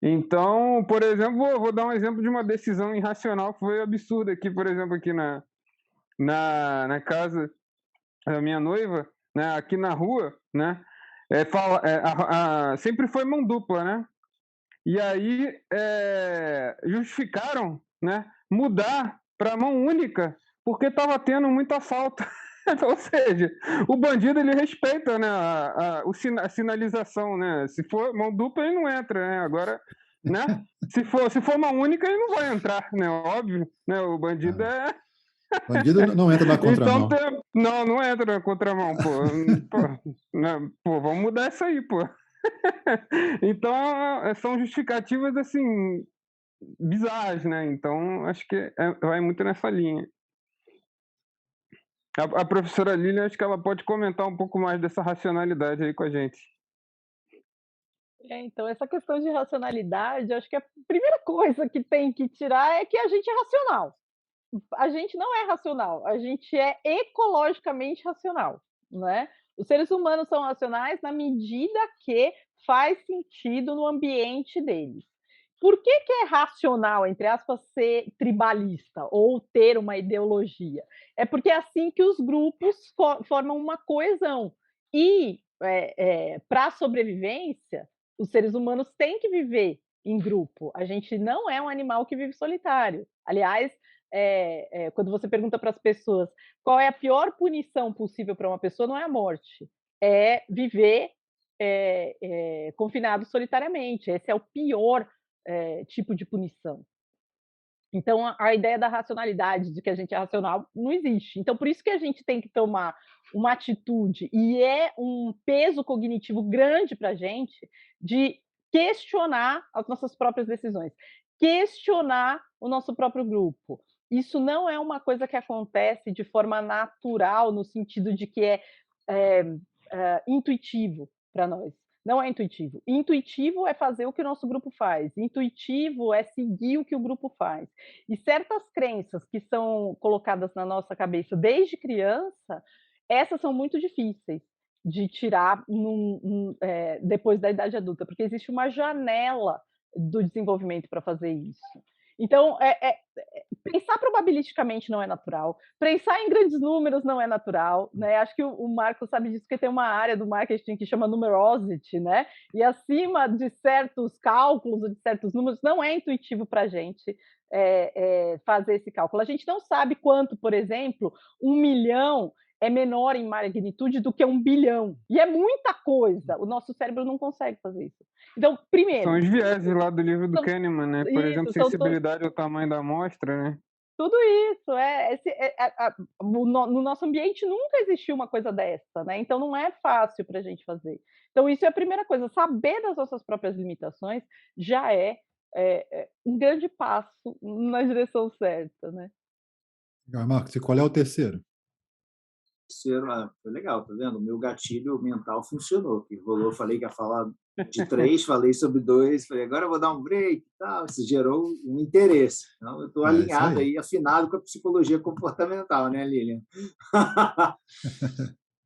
Então, por exemplo, vou dar um exemplo de uma decisão irracional que foi absurda aqui, por exemplo, aqui na casa da minha noiva, né, aqui na rua, né, sempre foi mão dupla, né? E aí justificaram, né, mudar para mão única porque estava tendo muito assalto. Ou seja, o bandido ele respeita, né, a sinalização, né? Se for mão dupla ele não entra, né? Agora, né? Se for mão única ele não vai entrar, né? Óbvio, né? O bandido Bandido não entra na contramão. Então, não entra na contramão, pô. Né? Pô, vamos mudar isso aí, pô. Então, são justificativas, assim, bizarras, né? Então, acho que vai muito nessa linha. A professora Lilian, acho que ela pode comentar um pouco mais dessa racionalidade aí com a gente. Então, essa questão de racionalidade, acho que a primeira coisa que tem que tirar é que a gente é racional. A gente não é racional, a gente é ecologicamente racional, né? Os seres humanos são racionais na medida que faz sentido no ambiente deles. Por que é racional, entre aspas, ser tribalista ou ter uma ideologia? É porque é assim que os grupos formam uma coesão. E, para a sobrevivência, os seres humanos têm que viver em grupo. A gente não é um animal que vive solitário. Aliás, quando você pergunta para as pessoas qual é a pior punição possível para uma pessoa, não é a morte, é viver confinado solitariamente. Esse é o pior tipo de punição. Então, a ideia da racionalidade, de que a gente é racional, não existe. Então, por isso que a gente tem que tomar uma atitude, e é um peso cognitivo grande para a gente, de questionar as nossas próprias decisões, questionar o nosso próprio grupo. Isso não é uma coisa que acontece de forma natural, no sentido de que é intuitivo para nós. Não é intuitivo. Intuitivo é fazer o que o nosso grupo faz. Intuitivo é seguir o que o grupo faz. E certas crenças que são colocadas na nossa cabeça desde criança, essas são muito difíceis de tirar depois da idade adulta, porque existe uma janela do desenvolvimento para fazer isso. Então, pensar probabilisticamente não é natural, pensar em grandes números não é natural, né? Acho que o Marco sabe disso, porque tem uma área do marketing que chama numerosity, né? E acima de certos cálculos ou de certos números, não é intuitivo para a gente fazer esse cálculo. A gente não sabe quanto, por exemplo, 1 milhão é menor em magnitude do que 1 bilhão. E é muita coisa. O nosso cérebro não consegue fazer isso. Então, primeiro... São os vieses lá do livro do Kahneman, né? Por exemplo, sensibilidade ao tamanho da amostra, né? Tudo isso. No nosso ambiente nunca existiu uma coisa dessa, né? Então, não é fácil para a gente fazer. Então, isso é a primeira coisa. Saber das nossas próprias limitações já é um grande passo na direção certa, né? Marcos, e qual é o terceiro? Foi legal, tá vendo? O meu gatilho mental funcionou. Que rolou, falei que ia falar de 3, falei sobre 2, falei, agora eu vou dar um break e tal. Isso gerou um interesse. Então, eu estou alinhado aí, afinado com a psicologia comportamental, né, Lilian?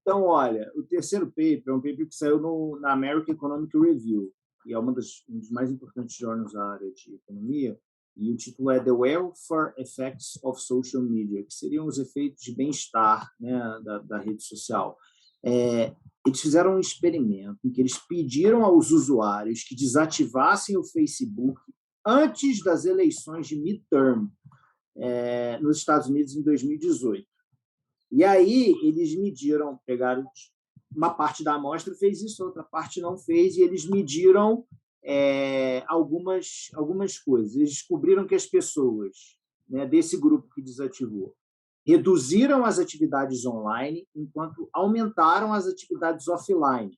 Então, olha, o terceiro paper é um paper que saiu na American Economic Review, e é um dos mais importantes jornais da área de economia, e o título é The Welfare Effects of Social Media, que seriam os efeitos de bem-estar, né, da rede social. Eles fizeram um experimento em que eles pediram aos usuários que desativassem o Facebook antes das eleições de midterm nos Estados Unidos em 2018. E aí eles pegaram uma parte da amostra, fez isso, outra parte não fez, e eles mediram algumas coisas. Eles descobriram que as pessoas, né, desse grupo que desativou reduziram as atividades online enquanto aumentaram as atividades offline.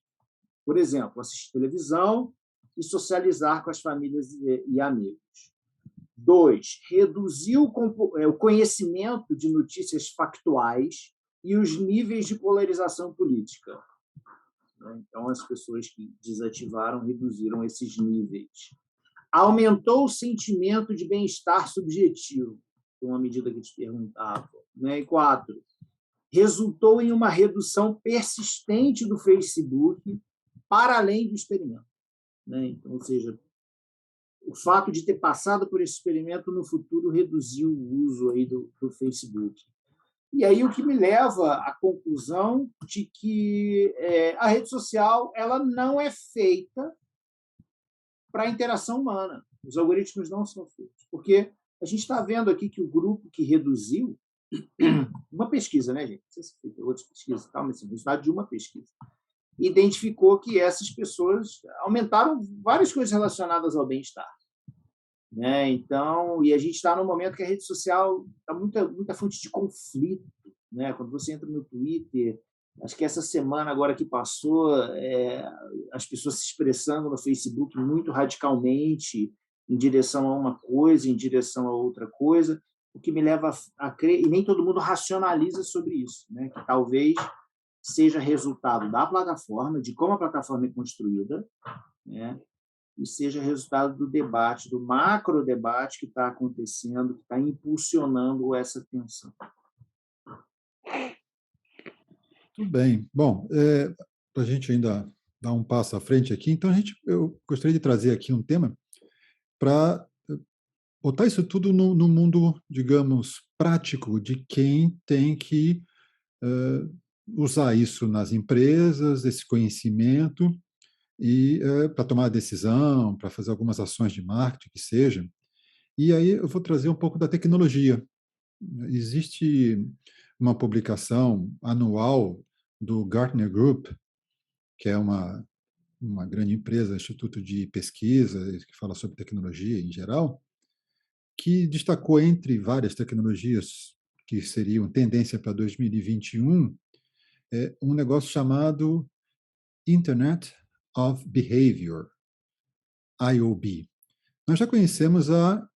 Por exemplo, assistir televisão e socializar com as famílias e amigos. 2, reduziu o conhecimento de notícias factuais e os níveis de polarização política. Então, as pessoas que desativaram reduziram esses níveis. Aumentou o sentimento de bem-estar subjetivo, uma medida que eu te perguntava. E 4, resultou em uma redução persistente do Facebook para além do experimento. Então, ou seja, o fato de ter passado por esse experimento no futuro reduziu o uso aí do Facebook. E aí o que me leva à conclusão de que a rede social ela não é feita para a interação humana. Os algoritmos não são feitos. Porque a gente está vendo aqui que o grupo que reduziu, uma pesquisa, né, gente? Não sei se foi outras pesquisas, mas o resultado de uma pesquisa, identificou que essas pessoas aumentaram várias coisas relacionadas ao bem-estar. Então, e a gente está num momento que a rede social está muita fonte de conflito. Quando você entra no Twitter, acho que essa semana agora que passou, as pessoas se expressando no Facebook muito radicalmente em direção a uma coisa, em direção a outra coisa, o que me leva a crer, e nem todo mundo racionaliza sobre isso, que talvez seja resultado da plataforma, de como a plataforma é construída, e seja resultado do debate, do macro debate que está acontecendo, que está impulsionando essa tensão. Tudo bem. Bom, para a gente ainda dar um passo à frente aqui, então eu gostaria de trazer aqui um tema para botar isso tudo no mundo, digamos, prático de quem tem que usar isso nas empresas, esse conhecimento, e para tomar decisão, para fazer algumas ações de marketing, que seja. E aí eu vou trazer um pouco da tecnologia. Existe uma publicação anual do Gartner Group, que é uma grande empresa, instituto de pesquisa, que fala sobre tecnologia em geral, que destacou entre várias tecnologias que seriam tendência para 2021, um negócio chamado Internet of Behavior, IOB. Nós já conhecemos a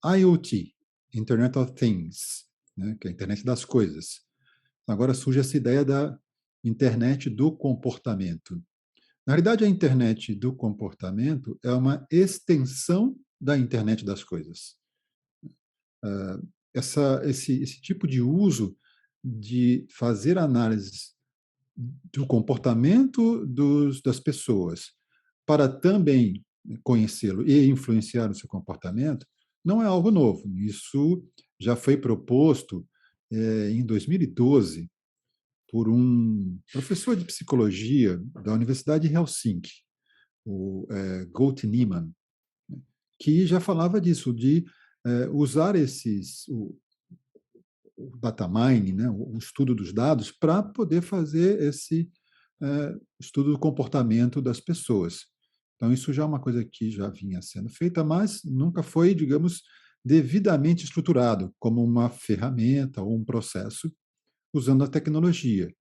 IoT, Internet of Things, que é a internet das coisas. Agora surge essa ideia da internet do comportamento. Na realidade, a internet do comportamento é uma extensão da internet das coisas. Esse tipo de uso de fazer análises do comportamento das pessoas para também conhecê-lo e influenciar o seu comportamento não é algo novo. Isso já foi proposto em 2012 por um professor de psicologia da Universidade de Helsinki, o Goethe Niemann, que já falava disso, de usar o data mining, o estudo dos dados, para poder fazer esse estudo do comportamento das pessoas. Então, isso já é uma coisa que já vinha sendo feita, mas nunca foi, digamos, devidamente estruturado como uma ferramenta ou um processo usando a tecnologia.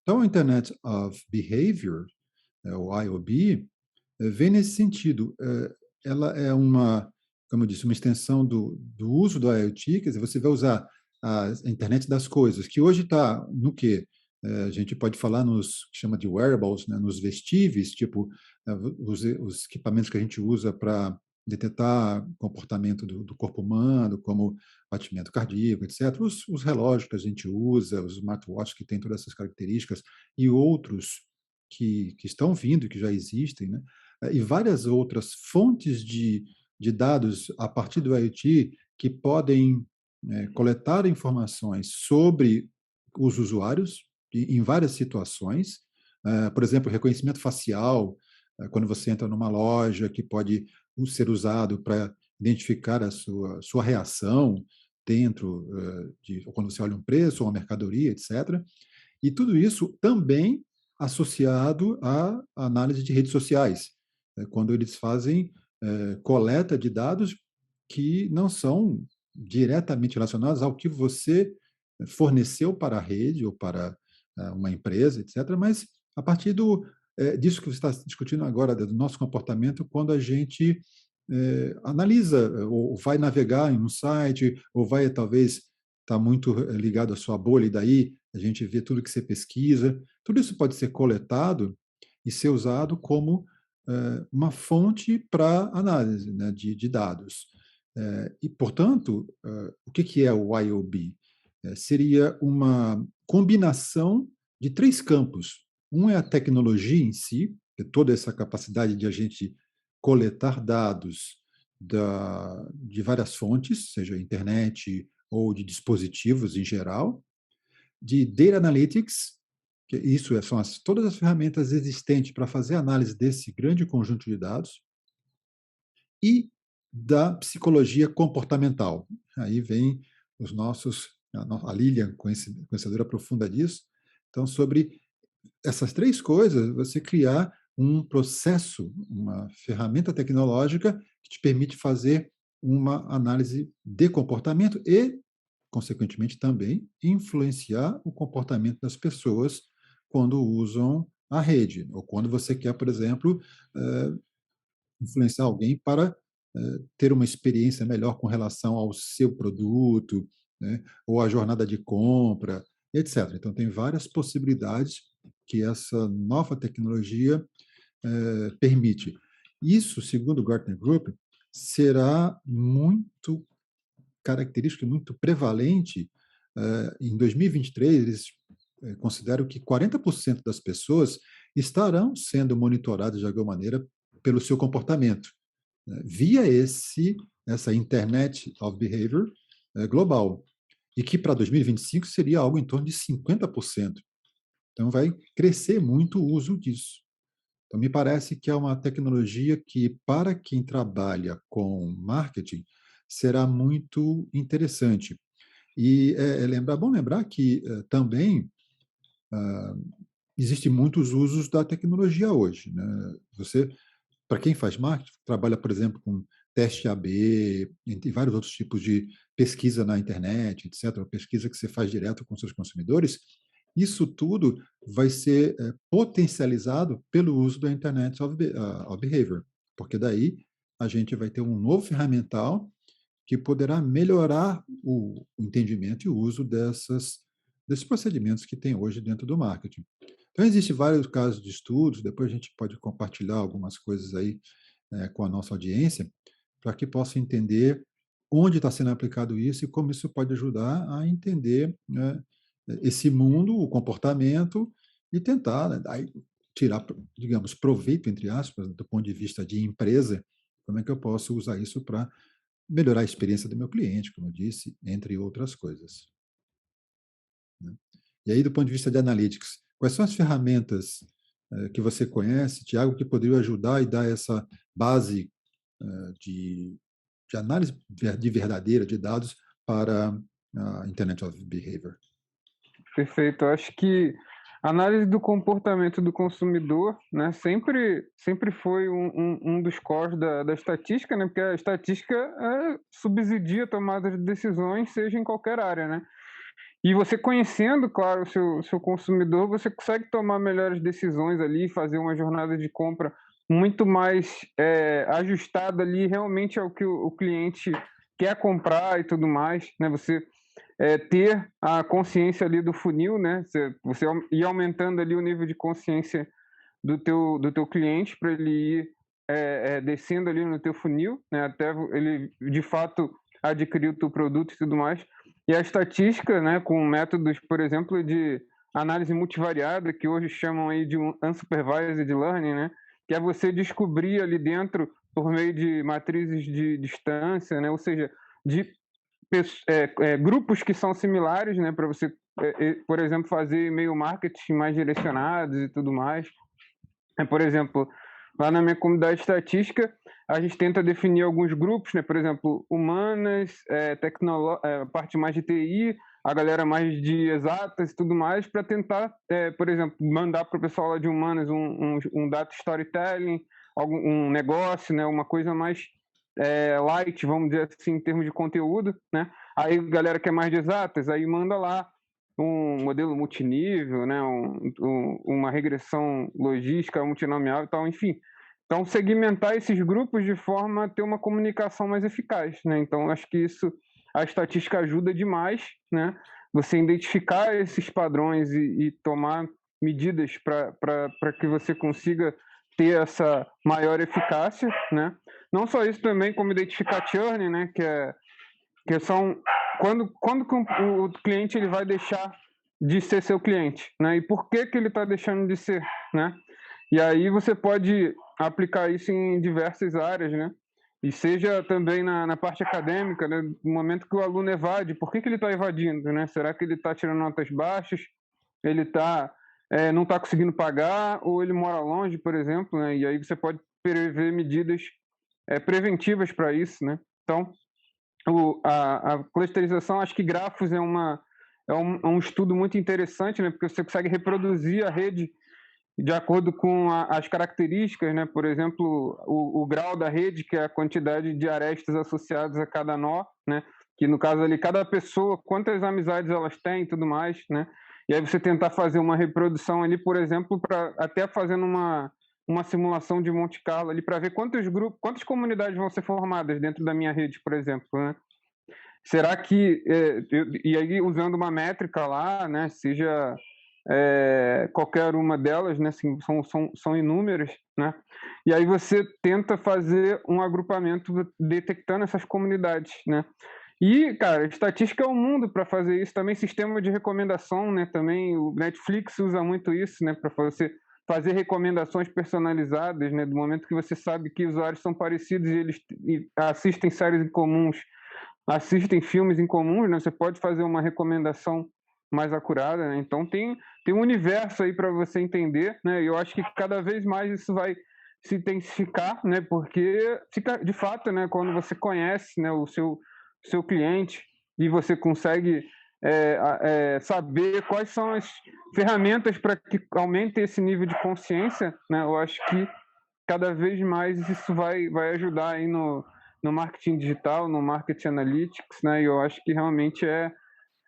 Então, a Internet of Behavior, o IOB, vem nesse sentido. Ela é como eu disse, uma extensão do uso do IoT, quer dizer, você vai usar a internet das coisas, que hoje está no quê? A gente pode falar nos que chama de wearables, nos vestíveis, tipo os equipamentos que a gente usa para detectar comportamento do corpo humano, como batimento cardíaco, etc. Os relógios que a gente usa, os smartwatches que têm todas essas características, e outros que estão vindo, que já existem, e várias outras fontes de dados a partir do IoT que podem coletar informações sobre os usuários em várias situações. Por exemplo, reconhecimento facial, quando você entra numa loja, que pode ser usado para identificar a sua reação dentro quando você olha um preço ou uma mercadoria, etc. E tudo isso também associado à análise de redes sociais, quando eles fazem coleta de dados que não são diretamente relacionados ao que você forneceu para a rede ou para uma empresa, etc., mas a partir disso que você está discutindo agora, do nosso comportamento, quando a gente analisa, ou vai navegar em um site, ou vai talvez estar muito ligado à sua bolha, e daí a gente vê tudo que você pesquisa. Tudo isso pode ser coletado e ser usado como uma fonte para análise, né, de dados. E, portanto, o que é o IOB? Seria uma combinação de 3 campos. Um é a tecnologia em si, que é toda essa capacidade de a gente coletar dados de várias fontes, seja internet ou de dispositivos em geral, de data analytics, que isso são todas as ferramentas existentes para fazer análise desse grande conjunto de dados, e da psicologia comportamental. Aí vem os nossos, a Lilian, conhecedora profunda disso. Então, sobre essas 3 coisas, você criar um processo, uma ferramenta tecnológica que te permite fazer uma análise de comportamento e, consequentemente, também influenciar o comportamento das pessoas quando usam a rede, ou quando você quer, por exemplo, influenciar alguém para ter uma experiência melhor com relação ao seu produto, né, ou a jornada de compra, etc. Então, tem várias possibilidades que essa nova tecnologia permite. Isso, segundo o Gartner Group, será muito característico, muito prevalente. Em 2023, eles consideram que 40% das pessoas estarão sendo monitoradas de alguma maneira pelo seu comportamento, via essa Internet of Behavior global, e que para 2025 seria algo em torno de 50%. Então, vai crescer muito o uso disso. Então, me parece que é uma tecnologia que, para quem trabalha com marketing, será muito interessante. E bom lembrar que também existem muitos usos da tecnologia hoje, né? Para quem faz marketing, trabalha, por exemplo, com teste AB, tem vários outros tipos de pesquisa na internet, etc., pesquisa que você faz direto com seus consumidores, isso tudo vai ser potencializado pelo uso da Internet of Behavior, porque daí a gente vai ter um novo ferramental que poderá melhorar o entendimento e o uso desses procedimentos que tem hoje dentro do marketing. Então, existem vários casos de estudos, depois a gente pode compartilhar algumas coisas aí com a nossa audiência, para que possa entender onde está sendo aplicado isso e como isso pode ajudar a entender, né, esse mundo, o comportamento, e tentar, né, tirar, digamos, proveito, entre aspas, do ponto de vista de empresa, como é que eu posso usar isso para melhorar a experiência do meu cliente, como eu disse, entre outras coisas, né? E aí, do ponto de vista de analytics, quais são as ferramentas que você conhece, Tiago, que poderiam ajudar e dar essa base de análise de verdadeira de dados para a Internet of Behavior? Perfeito. Eu acho que a análise do comportamento do consumidor, né, sempre foi um dos cores da estatística, né, porque a estatística subsidia a tomada de decisões, seja em qualquer área, né? E você conhecendo, claro, o seu consumidor, você consegue tomar melhores decisões ali, fazer uma jornada de compra muito mais ajustada ali realmente ao que o cliente quer comprar e tudo mais, né? Você ter a consciência ali do funil, né? Você ir aumentando ali o nível de consciência do teu cliente para ele ir descendo ali no teu funil, né? Até ele de fato adquirir o teu produto e tudo mais. E a estatística, né, com métodos, por exemplo, de análise multivariada, que hoje chamam aí de unsupervised learning, né, que é você descobrir ali dentro, por meio de matrizes de distância, né, ou seja, de grupos que são similares, né, para você, por exemplo, fazer e-mail marketing mais direcionados e tudo mais. Por exemplo, lá na minha comunidade estatística, a gente tenta definir alguns grupos, né? Por exemplo, humanas, parte mais de TI, a galera mais de exatas e tudo mais, para tentar, por exemplo, mandar para o pessoal lá de humanas um data storytelling, um negócio, né? Uma coisa mais light, vamos dizer assim, em termos de conteúdo, né? Aí a galera que é mais de exatas, aí manda lá um modelo multinível, né? Uma regressão logística multinomial e tal, enfim. Então, segmentar esses grupos de forma a ter uma comunicação mais eficaz, né? Então, acho que isso, a estatística ajuda demais, né? Você identificar esses padrões e tomar medidas para que você consiga ter essa maior eficácia, né? Não só isso também, como identificar churn, né? Que são quando que o cliente ele vai deixar de ser seu cliente, né? E por que ele está deixando de ser, né? E aí você pode aplicar isso em diversas áreas, né? E seja também na parte acadêmica, né? No momento que o aluno evade, por que ele está evadindo, né? Será que ele está tirando notas baixas? Ele não está conseguindo pagar? Ou ele mora longe, por exemplo, né? E aí você pode prever medidas preventivas para isso, né? Então, a clusterização, acho que grafos é um estudo muito interessante, né? Porque você consegue reproduzir a rede de acordo com as características, né? Por exemplo, o grau da rede, que é a quantidade de arestas associadas a cada nó, né? Que no caso ali, cada pessoa, quantas amizades elas têm e tudo mais, né? E aí você tentar fazer uma reprodução ali, por exemplo, até fazendo uma simulação de Monte Carlo ali, para ver quantos grupos, quantas comunidades vão ser formadas dentro da minha rede, por exemplo, né? Será que, e aí usando uma métrica lá, né, seja qualquer uma delas, né, assim, são inúmeras, né, e aí você tenta fazer um agrupamento detectando essas comunidades, né. E, cara, estatística é o mundo para fazer isso, também sistema de recomendação, né, também o Netflix usa muito isso, né, para você fazer recomendações personalizadas, né, do momento que você sabe que usuários são parecidos e eles assistem séries em comuns, assistem filmes em comum, né? Você pode fazer uma recomendação mais acurada, né? Então tem um universo aí para você entender, né? E eu acho que cada vez mais isso vai se intensificar, né? Porque fica, de fato, né? Quando você conhece, né, o seu cliente e você consegue saber quais são as ferramentas para que aumente esse nível de consciência, né? Eu acho que cada vez mais isso vai ajudar aí no marketing digital, no marketing analytics, né? E eu acho que realmente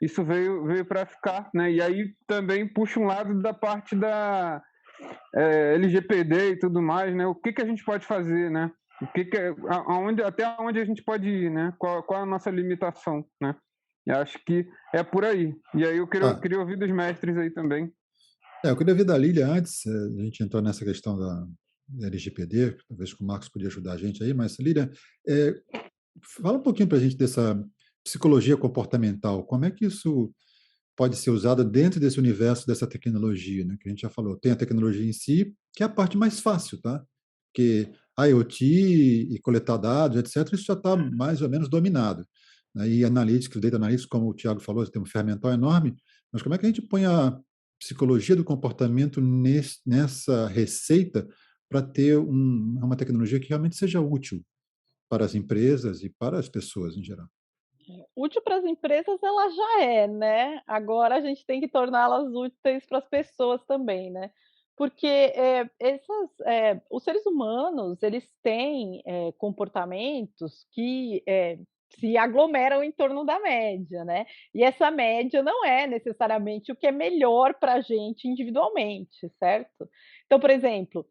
isso veio para ficar, né? E aí também puxa um lado da parte da LGPD e tudo mais, né? O que a gente pode fazer, né? Até onde a gente pode ir, né? Qual a nossa limitação, né? Eu acho que é por aí. E aí eu queria ouvir dos mestres aí também. Eu queria ouvir da Lília antes, a gente entrou nessa questão da LGPD, talvez que o Marcos podia ajudar a gente aí, mas Lília, fala um pouquinho para a gente dessa psicologia comportamental, como é que isso pode ser usado dentro desse universo dessa tecnologia, né, que a gente já falou. Tem a tecnologia em si, que é a parte mais fácil, tá? Porque a IoT e coletar dados, etc., isso já está mais ou menos dominado. Né? E analytics, data analytics, como o Thiago falou, tem um ferramental enorme, mas como é que a gente põe a psicologia do comportamento nessa receita para ter uma tecnologia que realmente seja útil para as empresas e para as pessoas em geral? Útil para as empresas ela já é, né? Agora a gente tem que torná-las úteis para as pessoas também, né? Porque os seres humanos eles têm comportamentos que se aglomeram em torno da média, né? E essa média não é necessariamente o que é melhor para a gente individualmente, certo? Então, por exemplo,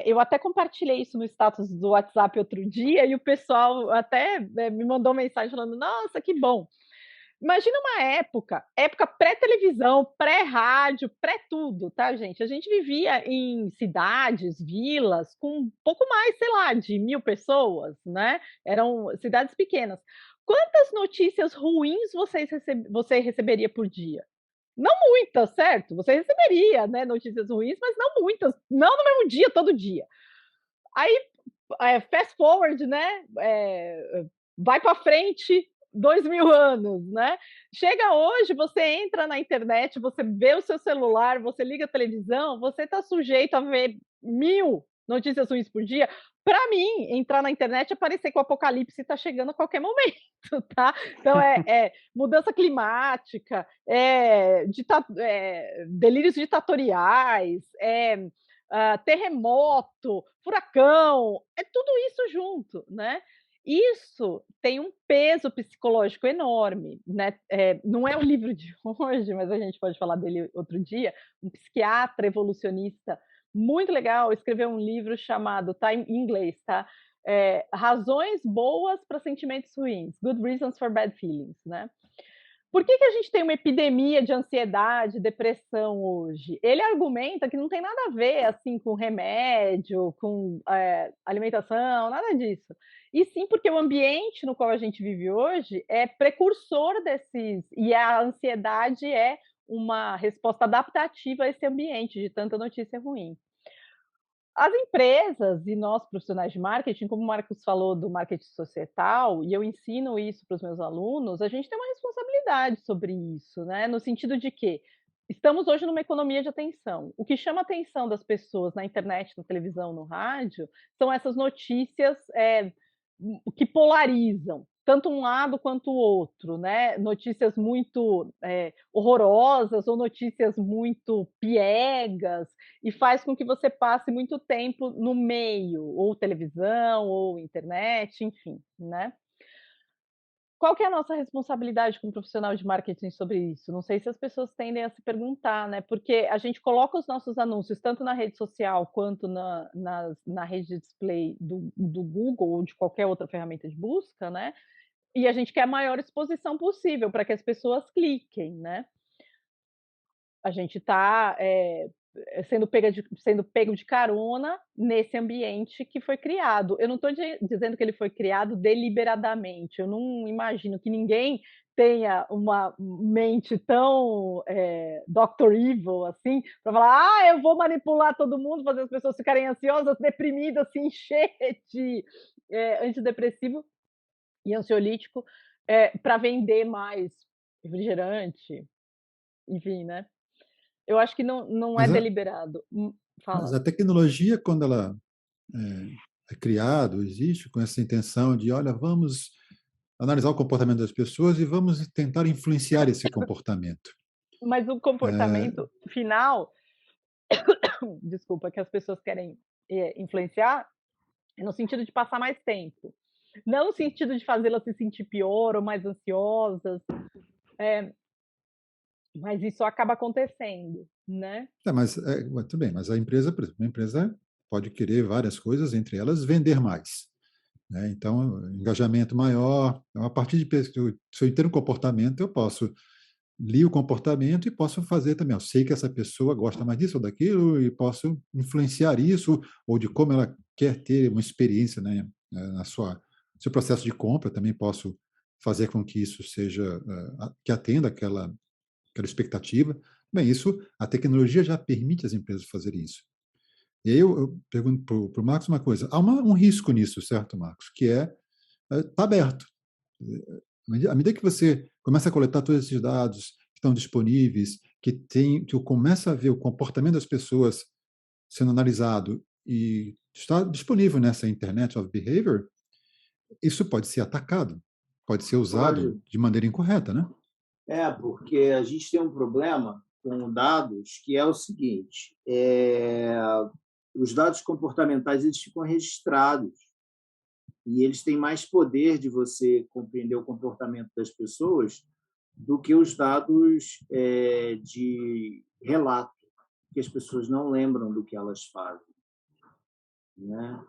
eu até compartilhei isso no status do WhatsApp outro dia e o pessoal até me mandou mensagem falando: nossa, que bom. Imagina uma época pré-televisão, pré-rádio, pré-tudo, tá, gente? A gente vivia em cidades, vilas, com um pouco mais, sei lá, de 1.000 pessoas, né? Eram cidades pequenas. Quantas notícias ruins você receberia por dia? Não muitas, certo? Você receberia, né, notícias ruins, mas não muitas, não no mesmo dia, todo dia. Aí, fast forward, né, vai para frente 2.000 anos, né? Chega hoje, você entra na internet, você vê o seu celular, você liga a televisão, você está sujeito a ver 1.000 notícias ruins por dia. Para mim, entrar na internet e aparecer que o apocalipse está chegando a qualquer momento, tá? Então, mudança climática, delírios ditatoriais, terremoto, furacão, é tudo isso junto, né? Isso tem um peso psicológico enorme, né? Não é o livro de hoje, mas a gente pode falar dele outro dia. Um psiquiatra evolucionista muito legal, escreveu um livro chamado, tá em inglês, tá? Razões boas para sentimentos ruins, Good Reasons for Bad Feelings, né? Por que a gente tem uma epidemia de ansiedade, depressão hoje? Ele argumenta que não tem nada a ver assim com remédio, com alimentação, nada disso. E sim porque o ambiente no qual a gente vive hoje é precursor desses, e a ansiedade é uma resposta adaptativa a esse ambiente de tanta notícia ruim. As empresas e nós profissionais de marketing, como o Marcos falou do marketing societal, e eu ensino isso para os meus alunos, a gente tem uma responsabilidade sobre isso, né? No sentido de que estamos hoje numa economia de atenção. O que chama a atenção das pessoas na internet, na televisão, no rádio, são essas notícias que polarizam, tanto um lado quanto o outro, né? Notícias muito horrorosas ou notícias muito piegas, e faz com que você passe muito tempo no meio, ou televisão, ou internet, enfim, né? Qual que é a nossa responsabilidade como profissional de marketing sobre isso? Não sei se as pessoas tendem a se perguntar, né? Porque a gente coloca os nossos anúncios tanto na rede social quanto na rede de display do Google ou de qualquer outra ferramenta de busca, né? E a gente quer a maior exposição possível para que as pessoas cliquem, né? A gente está sendo pego de carona nesse ambiente que foi criado. Eu não estou dizendo que ele foi criado deliberadamente. Eu não imagino que ninguém tenha uma mente tão Dr. Evil assim, para falar, eu vou manipular todo mundo, fazer as pessoas ficarem ansiosas, deprimidas, se encher de antidepressivo e ansiolítico para vender mais refrigerante, enfim, né? Eu acho que não é deliberado. Mas a tecnologia, quando ela é criada, existe com essa intenção de, olha, vamos analisar o comportamento das pessoas e vamos tentar influenciar esse comportamento. Mas o comportamento final, desculpa, que as pessoas querem influenciar, é no sentido de passar mais tempo. Não no sentido de fazê-las se sentir pior ou mais ansiosas. Mas isso acaba acontecendo, né? Mas tudo bem, mas a empresa, por exemplo, a empresa pode querer várias coisas, entre elas vender mais. Né? Então, engajamento maior. Então, a partir de se eu ter um comportamento, eu posso ler o comportamento e posso fazer também. Eu sei que essa pessoa gosta mais disso ou daquilo e posso influenciar isso ou de como ela quer ter uma experiência, né, na seu processo de compra. Eu também posso fazer com que isso seja que atenda aquela expectativa. Bem, isso a tecnologia já permite às empresas fazerem isso. E aí eu pergunto para o Marcos uma coisa. Há um risco nisso, certo, Marcos? Que está aberto. À medida que você começa a coletar todos esses dados que estão disponíveis, que começa a ver o comportamento das pessoas sendo analisado e está disponível nessa Internet of Behavior, isso pode ser atacado, pode ser usado de maneira incorreta, né? Porque a gente tem um problema com dados que é o seguinte, os dados comportamentais eles ficam registrados e eles têm mais poder de você compreender o comportamento das pessoas do que os dados de relato, que as pessoas não lembram do que elas fazem, né?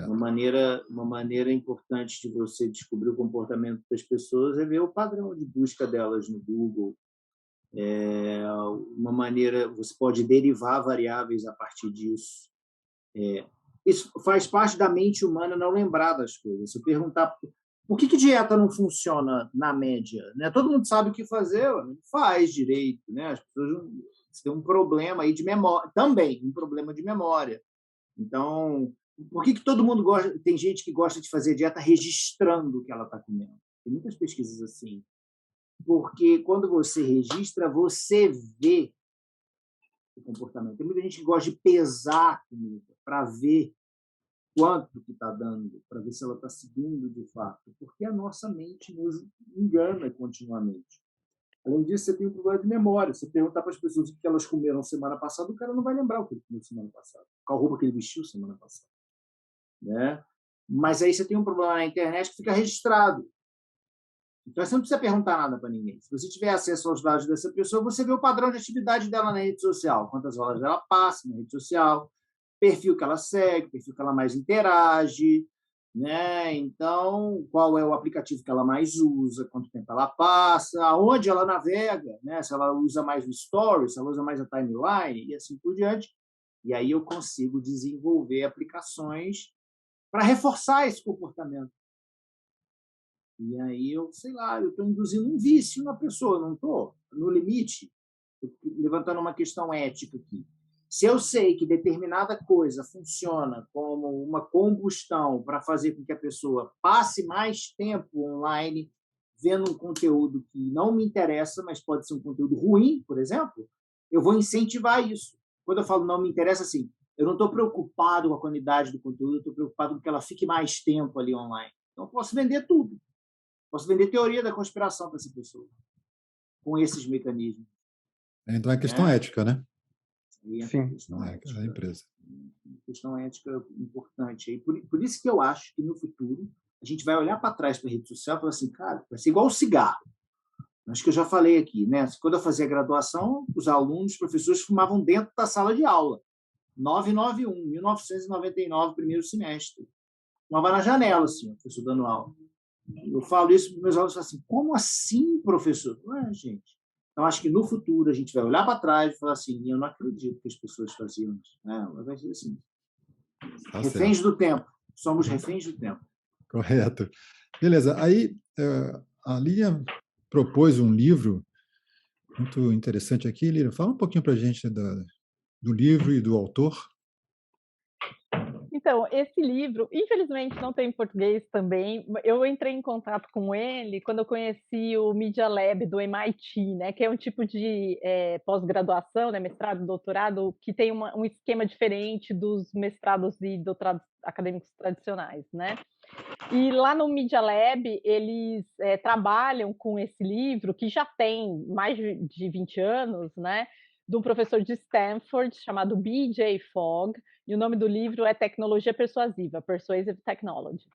Uma maneira importante de você descobrir o comportamento das pessoas é ver o padrão de busca delas no Google. Uma maneira, você pode derivar variáveis a partir disso. Isso faz parte da mente humana não lembrar das coisas. Se perguntar por que dieta não funciona na média, né? Todo mundo sabe o que fazer, não faz direito, né? As pessoas têm um problema aí de memória, também um problema de memória. Então, por que todo mundo gosta? Tem gente que gosta de fazer dieta registrando o que ela está comendo. Tem muitas pesquisas assim. Porque quando você registra, você vê o comportamento. Tem muita gente que gosta de pesar a comida para ver quanto que está dando, para ver se ela está seguindo de fato, porque a nossa mente nos engana continuamente. Além disso, você tem um problema de memória. Se perguntar para as pessoas o que elas comeram semana passada, o cara não vai lembrar o que ele comeu semana passada, qual roupa que ele vestiu semana passada, né? Mas aí você tem um problema na internet que fica registrado. Então, você não precisa perguntar nada para ninguém. Se você tiver acesso aos dados dessa pessoa, você vê o padrão de atividade dela na rede social, quantas horas ela passa na rede social, perfil que ela segue, perfil que ela mais interage, né? Então, qual é o aplicativo que ela mais usa, quanto tempo ela passa, aonde ela navega, né? Se ela usa mais o Stories, se ela usa mais a timeline e assim por diante. E aí eu consigo desenvolver aplicações para reforçar esse comportamento. E aí eu, sei lá, eu estou induzindo um vício na pessoa, não estou? No limite, levantando uma questão ética aqui. Se eu sei que determinada coisa funciona como uma combustão para fazer com que a pessoa passe mais tempo online vendo um conteúdo que não me interessa, mas pode ser um conteúdo ruim, por exemplo, eu vou incentivar isso. Quando eu falo não me interessa, assim, eu não estou preocupado com a qualidade do conteúdo, eu estou preocupado com que ela fique mais tempo ali online. Então, eu posso vender tudo. Posso vender teoria da conspiração para essa pessoa com esses mecanismos. Então é questão ética, né? Sim. Questão ética, da empresa. Questão ética importante. Por isso que eu acho que no futuro a gente vai olhar para trás para a rede social e falar assim, cara, vai ser igual o cigarro. Acho que eu já falei aqui, né? Quando eu fazia graduação, os alunos, os professores fumavam dentro da sala de aula. 1999, primeiro semestre. Fumava na janela, assim, o professor dando aula. Eu falo isso para meus alunos, assim, como assim, professor? Ué, gente. Então, acho que no futuro a gente vai olhar para trás e falar assim, eu não acredito que as pessoas faziam isso. Vai ser assim. Reféns do tempo. Somos reféns do tempo. Correto. Beleza. Aí, a Lilian propôs um livro muito interessante aqui. Lilian, fala um pouquinho para a gente do livro e do autor. Então, esse livro, infelizmente, não tem em português também. Eu entrei em contato com ele quando eu conheci o Media Lab do MIT, né, que é um tipo de pós-graduação, né, mestrado, doutorado, que tem um esquema diferente dos mestrados e doutorados acadêmicos tradicionais, né? E lá no Media Lab, eles trabalham com esse livro, que já tem mais de 20 anos, né? De um professor de Stanford chamado B.J. Fogg, e o nome do livro é Tecnologia Persuasiva, Persuasive Technology.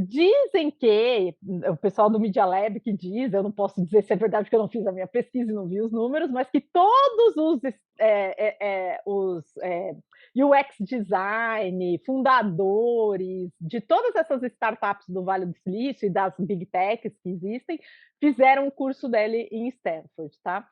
Dizem que, o pessoal do Media Lab que diz, eu não posso dizer se é verdade porque eu não fiz a minha pesquisa e não vi os números, mas que todos os UX design, fundadores de todas essas startups do Vale do Silício e das big techs que existem, fizeram um curso dele em Stanford, tá?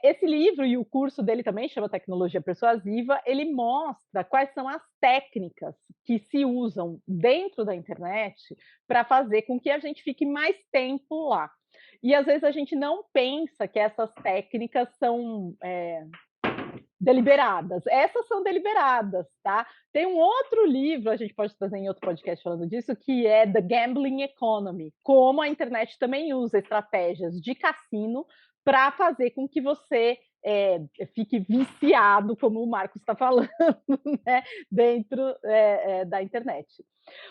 Esse livro e o curso dele também chama Tecnologia Persuasiva, ele mostra quais são as técnicas que se usam dentro da internet para fazer com que a gente fique mais tempo lá. E às vezes a gente não pensa que essas técnicas são deliberadas. Essas são deliberadas, tá? Tem um outro livro, a gente pode trazer em outro podcast falando disso, que é The Gambling Economy, como a internet também usa estratégias de cassino para fazer com que você fique viciado, como o Marcos está falando, né, dentro da internet.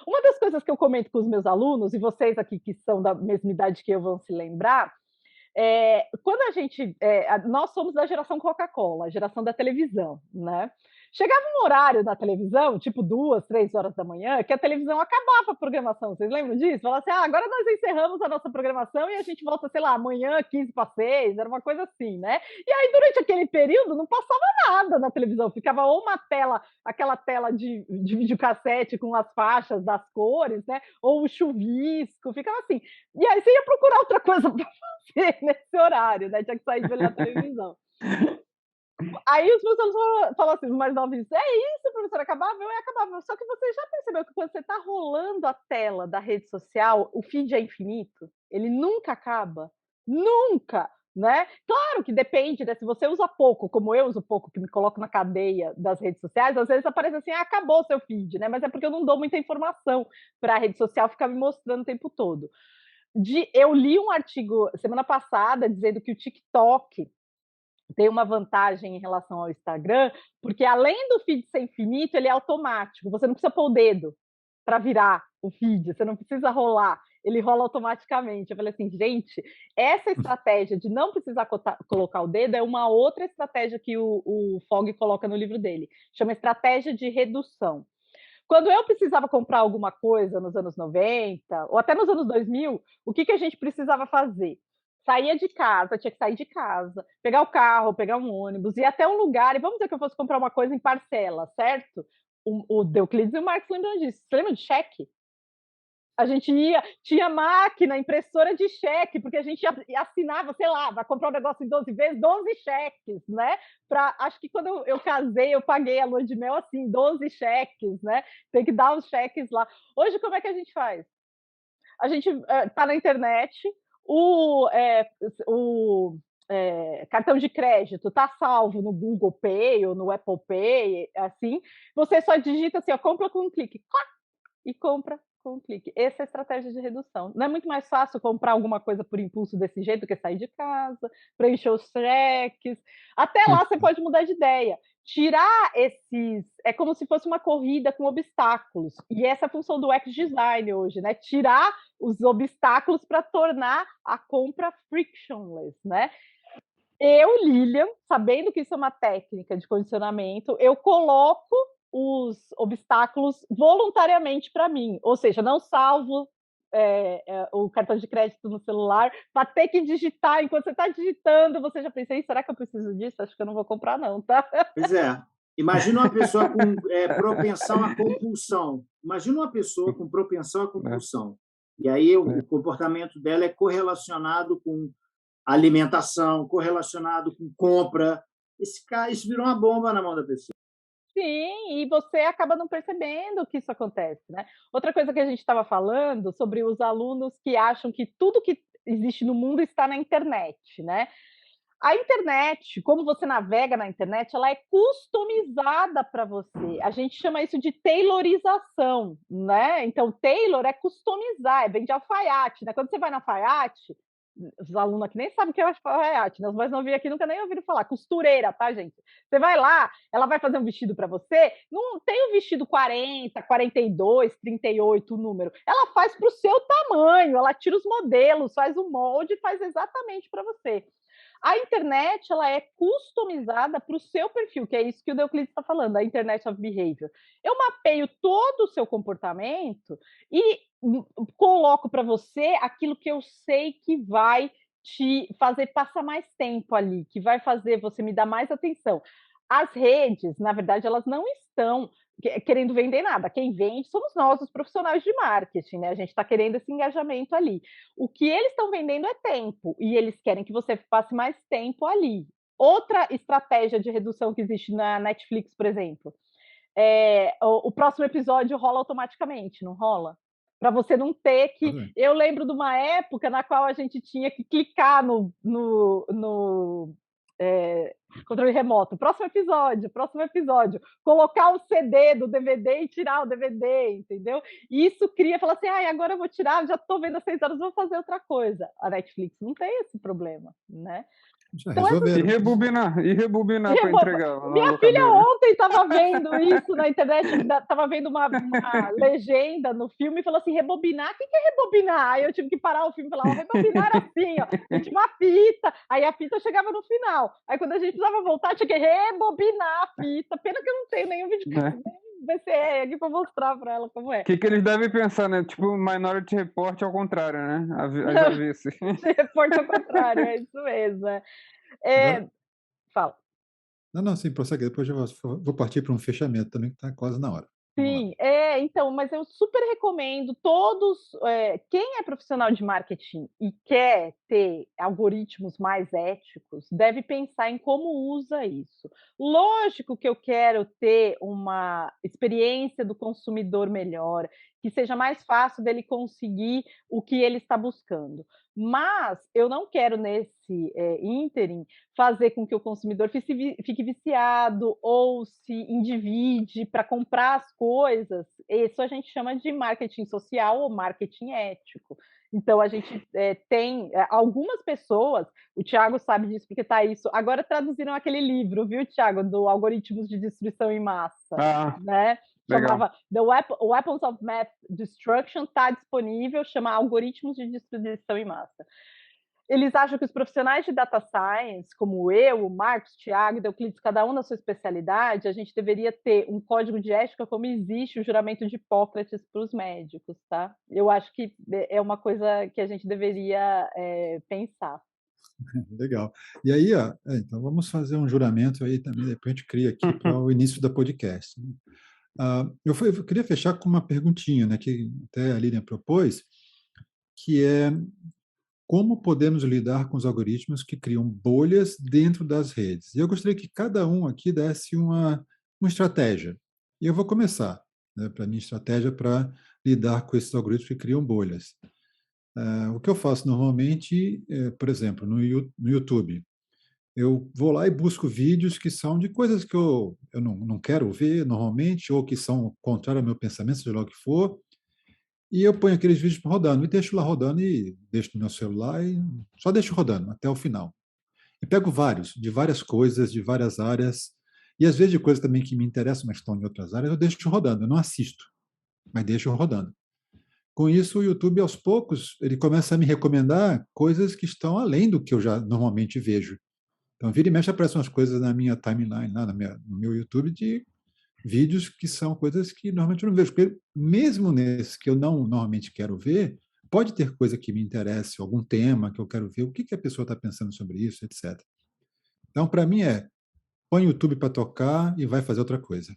Uma das coisas que eu comento com os meus alunos, e vocês aqui que são da mesma idade que eu vão se lembrar, quando nós somos da geração Coca-Cola, a geração da televisão, né? Chegava um horário na televisão, tipo 2, 3 horas da manhã, que a televisão acabava a programação. Vocês lembram disso? Falava assim, agora nós encerramos a nossa programação e a gente volta, sei lá, amanhã, 15 para 6, era uma coisa assim, né? E aí, durante aquele período, não passava nada na televisão, ficava ou uma tela, aquela tela de videocassete com as faixas das cores, né? Ou o chuvisco, ficava assim. E aí você ia procurar outra coisa para fazer nesse horário, né? Tinha que sair de olhar a televisão. Aí os meus alunos falam assim, os mais novos, é isso, professora, acabava? Eu acabava. Só que você já percebeu que quando você está rolando a tela da rede social, o feed é infinito? Ele nunca acaba? Nunca! Né? Claro que depende, né? Se você usa pouco, como eu uso pouco, que me coloco na cadeia das redes sociais, às vezes aparece assim, acabou o seu feed, né? Mas é porque eu não dou muita informação para a rede social ficar me mostrando o tempo todo. Eu li um artigo semana passada dizendo que o TikTok tem uma vantagem em relação ao Instagram, porque além do feed ser infinito, ele é automático. Você não precisa pôr o dedo para virar o feed, você não precisa rolar, ele rola automaticamente. Eu falei assim, gente, essa estratégia de não precisar colocar o dedo é uma outra estratégia que o Fogg coloca no livro dele, chama estratégia de redução. Quando eu precisava comprar alguma coisa nos anos 90, ou até nos anos 2000, o que a gente precisava fazer? saía de casa, tinha que sair de casa, pegar o carro, pegar um ônibus, ir até um lugar, e vamos dizer que eu fosse comprar uma coisa em parcela, certo? O Euclides e o Marcos lembram disso. Você lembra de cheque? A gente ia, tinha máquina, impressora de cheque, porque a gente assinava, sei lá, vai comprar um negócio em 12 vezes, 12 cheques, né? Acho que quando eu casei, eu paguei a lua de mel assim, 12 cheques, né? Tem que dar os cheques lá. Hoje, como é que a gente faz? A gente está na internet, o cartão de crédito está salvo no Google Pay ou no Apple Pay, assim, você só digita assim, ó, compra com um clique, clac, e compra com um clique. Essa é a estratégia de redução. Não é muito mais fácil comprar alguma coisa por impulso desse jeito do que sair de casa, preencher os cheques. Até lá você pode mudar de ideia. Tirar esses... É como se fosse uma corrida com obstáculos. E essa é a função do UX Design hoje, né? Tirar os obstáculos para tornar a compra frictionless, né? Eu, Lilian, sabendo que isso é uma técnica de condicionamento, eu coloco os obstáculos voluntariamente para mim, ou seja, não salvo o cartão de crédito no celular para ter que digitar. Enquanto você está digitando, você já pensa, será que eu preciso disso? Acho que eu não vou comprar não, tá? Pois é. Imagina uma pessoa com propensão à compulsão. Imagina uma pessoa com propensão à compulsão. E aí o comportamento dela é correlacionado com alimentação, correlacionado com compra. Isso virou uma bomba na mão da pessoa. Sim, e você acaba não percebendo que isso acontece, né? Outra coisa que a gente estava falando sobre os alunos que acham que tudo que existe no mundo está na internet, né? A internet, como você navega na internet, ela é customizada para você. A gente chama isso de tailorização, né? Então, tailor é customizar, vem de alfaiate, né? Quando você vai na alfaiate, os alunos aqui nem sabem o que é alfaiate, né? Os mais novinhos aqui nunca nem ouviram falar. Costureira, tá, gente? Você vai lá, ela vai fazer um vestido para você, não tem o vestido 40, 42, 38, o número. Ela faz para o seu tamanho, ela tira os modelos, faz o molde e faz exatamente para você. A internet, ela é customizada para o seu perfil, que é isso que o Euclides está falando, a Internet of Behavior. Eu mapeio todo o seu comportamento e coloco para você aquilo que eu sei que vai te fazer passar mais tempo ali, que vai fazer você me dar mais atenção. As redes, na verdade, elas não estão querendo vender nada. Quem vende somos nós, os profissionais de marketing, né? A gente está querendo esse engajamento ali. O que eles estão vendendo é tempo, e eles querem que você passe mais tempo ali. Outra estratégia de redução que existe na Netflix, por exemplo, o próximo episódio rola automaticamente, não rola? Para você não ter que... Eu lembro de uma época na qual a gente tinha que clicar no controle remoto, próximo episódio, colocar o CD do DVD e tirar o DVD, entendeu? E isso cria, fala assim, agora eu vou tirar, já estou vendo às 6 horas, vou fazer outra coisa. A Netflix não tem esse problema, né? Já resolveram. E rebobinar para entregar. Minha filha ontem estava vendo isso na internet, estava vendo uma legenda no filme e falou assim, rebobinar? O que é rebobinar? Aí eu tive que parar o filme e falar, rebobinar era assim, ó, tinha uma fita, aí a fita chegava no final. Aí quando a gente precisava voltar, tinha que rebobinar a fita. Pena que eu não tenho nenhum vídeo VCR aqui para mostrar para ela como é. O que eles devem pensar, né? Tipo, Minority Report ao contrário, né? As avessas. Report ao contrário, é isso mesmo. Fala. Não, sim, prossegue. Depois eu vou partir para um fechamento também, que está quase na hora. Sim, então, mas eu super recomendo todos, quem é profissional de marketing e quer ter algoritmos mais éticos, deve pensar em como usa isso. Lógico que eu quero ter uma experiência do consumidor melhor, que seja mais fácil dele conseguir o que ele está buscando. Mas eu não quero, nesse ínterim, fazer com que o consumidor fique viciado ou se endivide para comprar as coisas. Isso a gente chama de marketing social ou marketing ético. Então, a gente tem algumas pessoas, o Thiago sabe disso porque está isso, agora traduziram aquele livro, viu, Thiago, do Algoritmos de Destruição em Massa, né? Chamava The Weapons of Mass Destruction, está disponível, chama Algoritmos de Destruição em Massa. Eles acham que os profissionais de data science, como eu, o Marcos, o Thiago, o Euclides, cada um na sua especialidade, a gente deveria ter um código de ética como existe o juramento de Hipócrates para os médicos, tá? Eu acho que é uma coisa que a gente deveria pensar. Legal. E aí, ó, então vamos fazer um juramento aí também, depois a gente cria aqui para o início da podcast, né? Eu queria fechar com uma perguntinha, né, que até a Lilian propôs, que é como podemos lidar com os algoritmos que criam bolhas dentro das redes. E eu gostaria que cada um aqui desse uma estratégia. E eu vou começar, né, para a minha estratégia para lidar com esses algoritmos que criam bolhas. O que eu faço normalmente, por exemplo, no YouTube, eu vou lá e busco vídeos que são de coisas que eu não quero ver normalmente, ou que são contrários ao meu pensamento, seja lá o que for, e eu ponho aqueles vídeos rodando, e deixo lá rodando, e deixo no meu celular, e só deixo rodando até o final. E pego vários, de várias coisas, de várias áreas, e às vezes de coisas também que me interessam, mas estão em outras áreas, eu deixo rodando, eu não assisto, mas deixo rodando. Com isso, o YouTube, aos poucos, ele começa a me recomendar coisas que estão além do que eu já normalmente vejo. Então, vira e mexe, aparecem umas coisas na minha timeline, lá no meu YouTube, de vídeos que são coisas que normalmente eu não vejo. Porque mesmo nesses que eu não normalmente quero ver, pode ter coisa que me interesse, algum tema que eu quero ver, o que a pessoa está pensando sobre isso, etc. Então, para mim põe o YouTube para tocar e vai fazer outra coisa.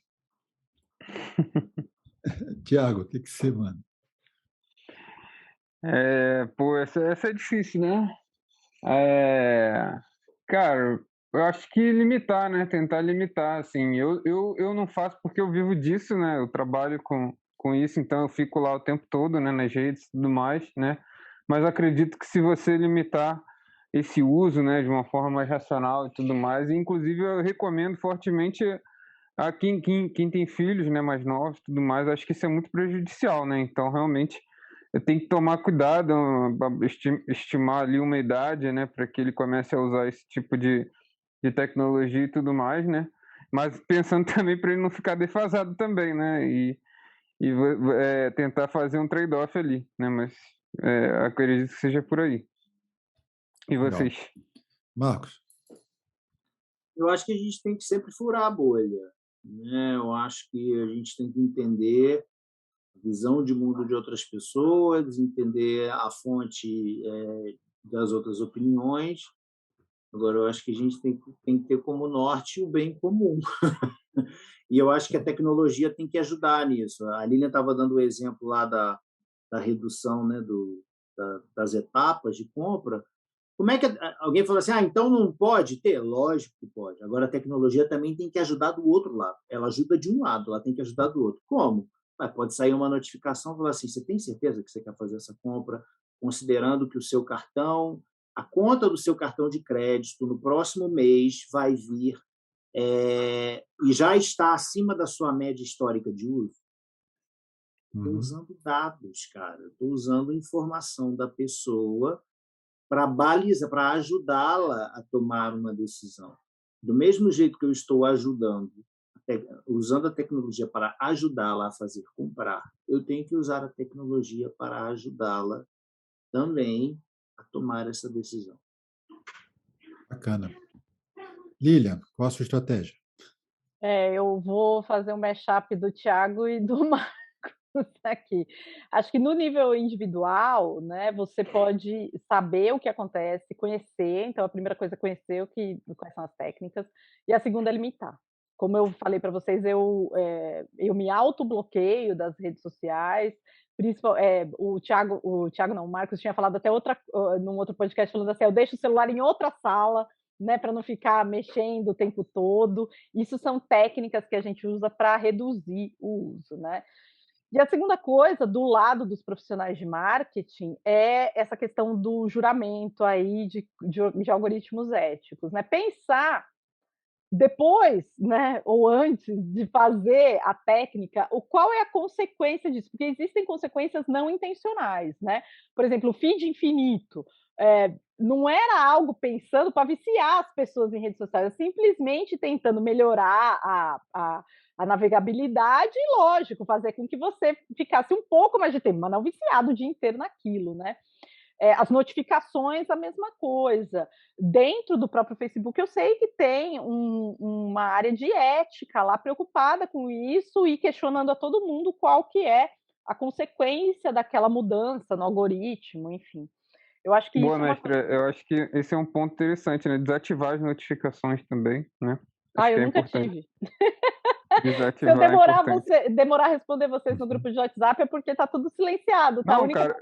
Tiago, o que você manda? Pô, essa é difícil, né? Cara, eu acho que limitar, né? Tentar limitar, assim. Eu não faço porque eu vivo disso, né? Eu trabalho com isso, então eu fico lá o tempo todo, né? Nas redes e tudo mais, né? Mas acredito que se você limitar esse uso, né? De uma forma mais racional e tudo mais, e, inclusive eu recomendo fortemente a quem tem filhos, né? Mais novos e tudo mais, acho que isso é muito prejudicial, né? Então, realmente eu tenho que tomar cuidado, estimar ali uma idade, né, para que ele comece a usar esse tipo de tecnologia e tudo mais, né? Mas pensando também para ele não ficar defasado também, né? E tentar fazer um trade-off ali, né? Mas acredito que seja por aí. E Legal. vocês? Marcos? Eu acho que a gente tem que sempre furar a bolha, né? Eu acho que a gente tem que entender a visão de mundo de outras pessoas, entender a fonte das outras opiniões. Agora, eu acho que a gente tem que ter como norte o bem comum. E eu acho que a tecnologia tem que ajudar nisso. A Lilian estava dando o exemplo lá da redução, né, das etapas de compra. Como é que alguém falou assim, então não pode ter? Lógico que pode. Agora, a tecnologia também tem que ajudar do outro lado. Ela ajuda de um lado, ela tem que ajudar do outro. Como? Pode sair uma notificação e falar assim, você tem certeza que você quer fazer essa compra, considerando que o seu cartão, a conta do seu cartão de crédito no próximo mês vai vir e já está acima da sua média histórica de uso? Estou usando dados, cara. Estou usando informação da pessoa para balizar, para ajudá-la a tomar uma decisão. Do mesmo jeito que eu estou ajudando, usando a tecnologia para ajudá-la a fazer comprar, eu tenho que usar a tecnologia para ajudá-la também a tomar essa decisão. Bacana. Lilian, qual a sua estratégia? Eu vou fazer um mashup do Thiago e do Marcos aqui. Acho que no nível individual, né, você pode saber o que acontece, conhecer. Então, a primeira coisa é conhecer quais são as técnicas, e a segunda é limitar. Como eu falei para vocês, eu me autobloqueio das redes sociais. O Thiago não, o Marcos tinha falado até num outro podcast, falando assim: eu deixo o celular em outra sala, né, para não ficar mexendo o tempo todo. Isso são técnicas que a gente usa para reduzir o uso, né? E a segunda coisa, do lado dos profissionais de marketing, é essa questão do juramento aí de algoritmos éticos, né? Pensar depois, né, ou antes de fazer a técnica, qual é a consequência disso? Porque existem consequências não intencionais, né? Por exemplo, o feed infinito não era algo pensando para viciar as pessoas em redes sociais, simplesmente tentando melhorar a navegabilidade e, lógico, fazer com que você ficasse um pouco mais de tempo, mas não viciado o dia inteiro naquilo, né? As notificações, a mesma coisa. Dentro do próprio Facebook, eu sei que tem uma área de ética lá preocupada com isso e questionando a todo mundo qual que é a consequência daquela mudança no algoritmo, enfim. Eu acho que Boa, isso é uma mestre. Eu acho que esse é um ponto interessante, né? Desativar as notificações também, né? Acho eu que é nunca importante. tive. Se eu Desativar é importante. demorar a responder vocês no grupo de WhatsApp é porque tá tudo silenciado, tá? A Não, única cara,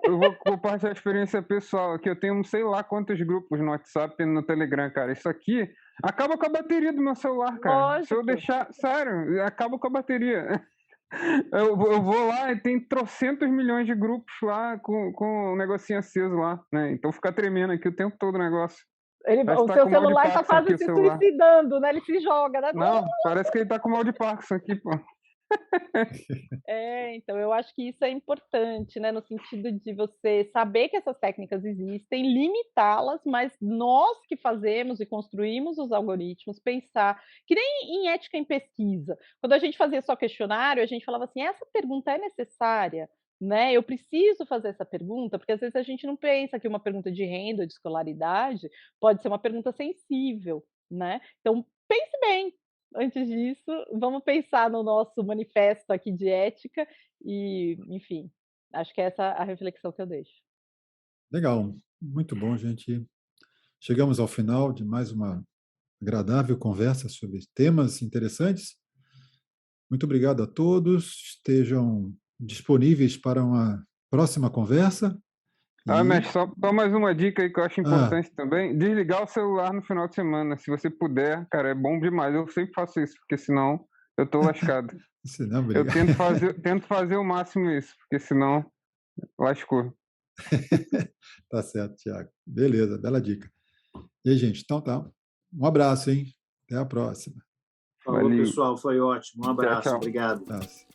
eu vou compartilhar a experiência pessoal aqui. Eu tenho sei lá quantos grupos no WhatsApp e no Telegram, cara. Isso aqui acaba com a bateria do meu celular, cara. Se eu Lógico. deixar. Sério, acaba com a bateria. Eu vou lá e tem trocentos milhões de grupos lá com um negocinho aceso lá, né? Então fica tremendo aqui o tempo todo o negócio. Parece O que tá seu com mal de celular tá Parkinson quase aqui o se celular. suicidando, né? Ele se joga, né? Não, parece que ele tá com mal de Parkinson aqui, pô. Então eu acho que isso é importante, né, no sentido de você saber que essas técnicas existem, limitá-las, mas nós que fazemos e construímos os algoritmos, pensar que nem em ética em pesquisa. Quando a gente fazia só questionário, a gente falava assim: "Essa pergunta é necessária?", né, eu preciso fazer essa pergunta, porque às vezes a gente não pensa que uma pergunta de renda ou de escolaridade pode ser uma pergunta sensível, né. Então pense bem, antes disso, vamos pensar no nosso manifesto aqui de ética e, enfim, acho que é essa a reflexão que eu deixo. Legal, muito bom, gente. Chegamos ao final de mais uma agradável conversa sobre temas interessantes. Muito obrigado a todos. Estejam disponíveis para uma próxima conversa. Mestre, só mais uma dica aí que eu acho Ah, importante também. Desligar o celular no final de semana, se você puder, cara, é bom demais. Eu sempre faço isso, porque senão eu tô lascado. se não, Eu obrigado. tento fazer o máximo isso, porque senão lascou. Tá certo, Tiago. Beleza, bela dica. E aí, gente, então tá. Um abraço, hein? Até a próxima. Falou, Valeu. pessoal. Foi ótimo. Um Tchau, abraço. tchau. Obrigado. Abraço.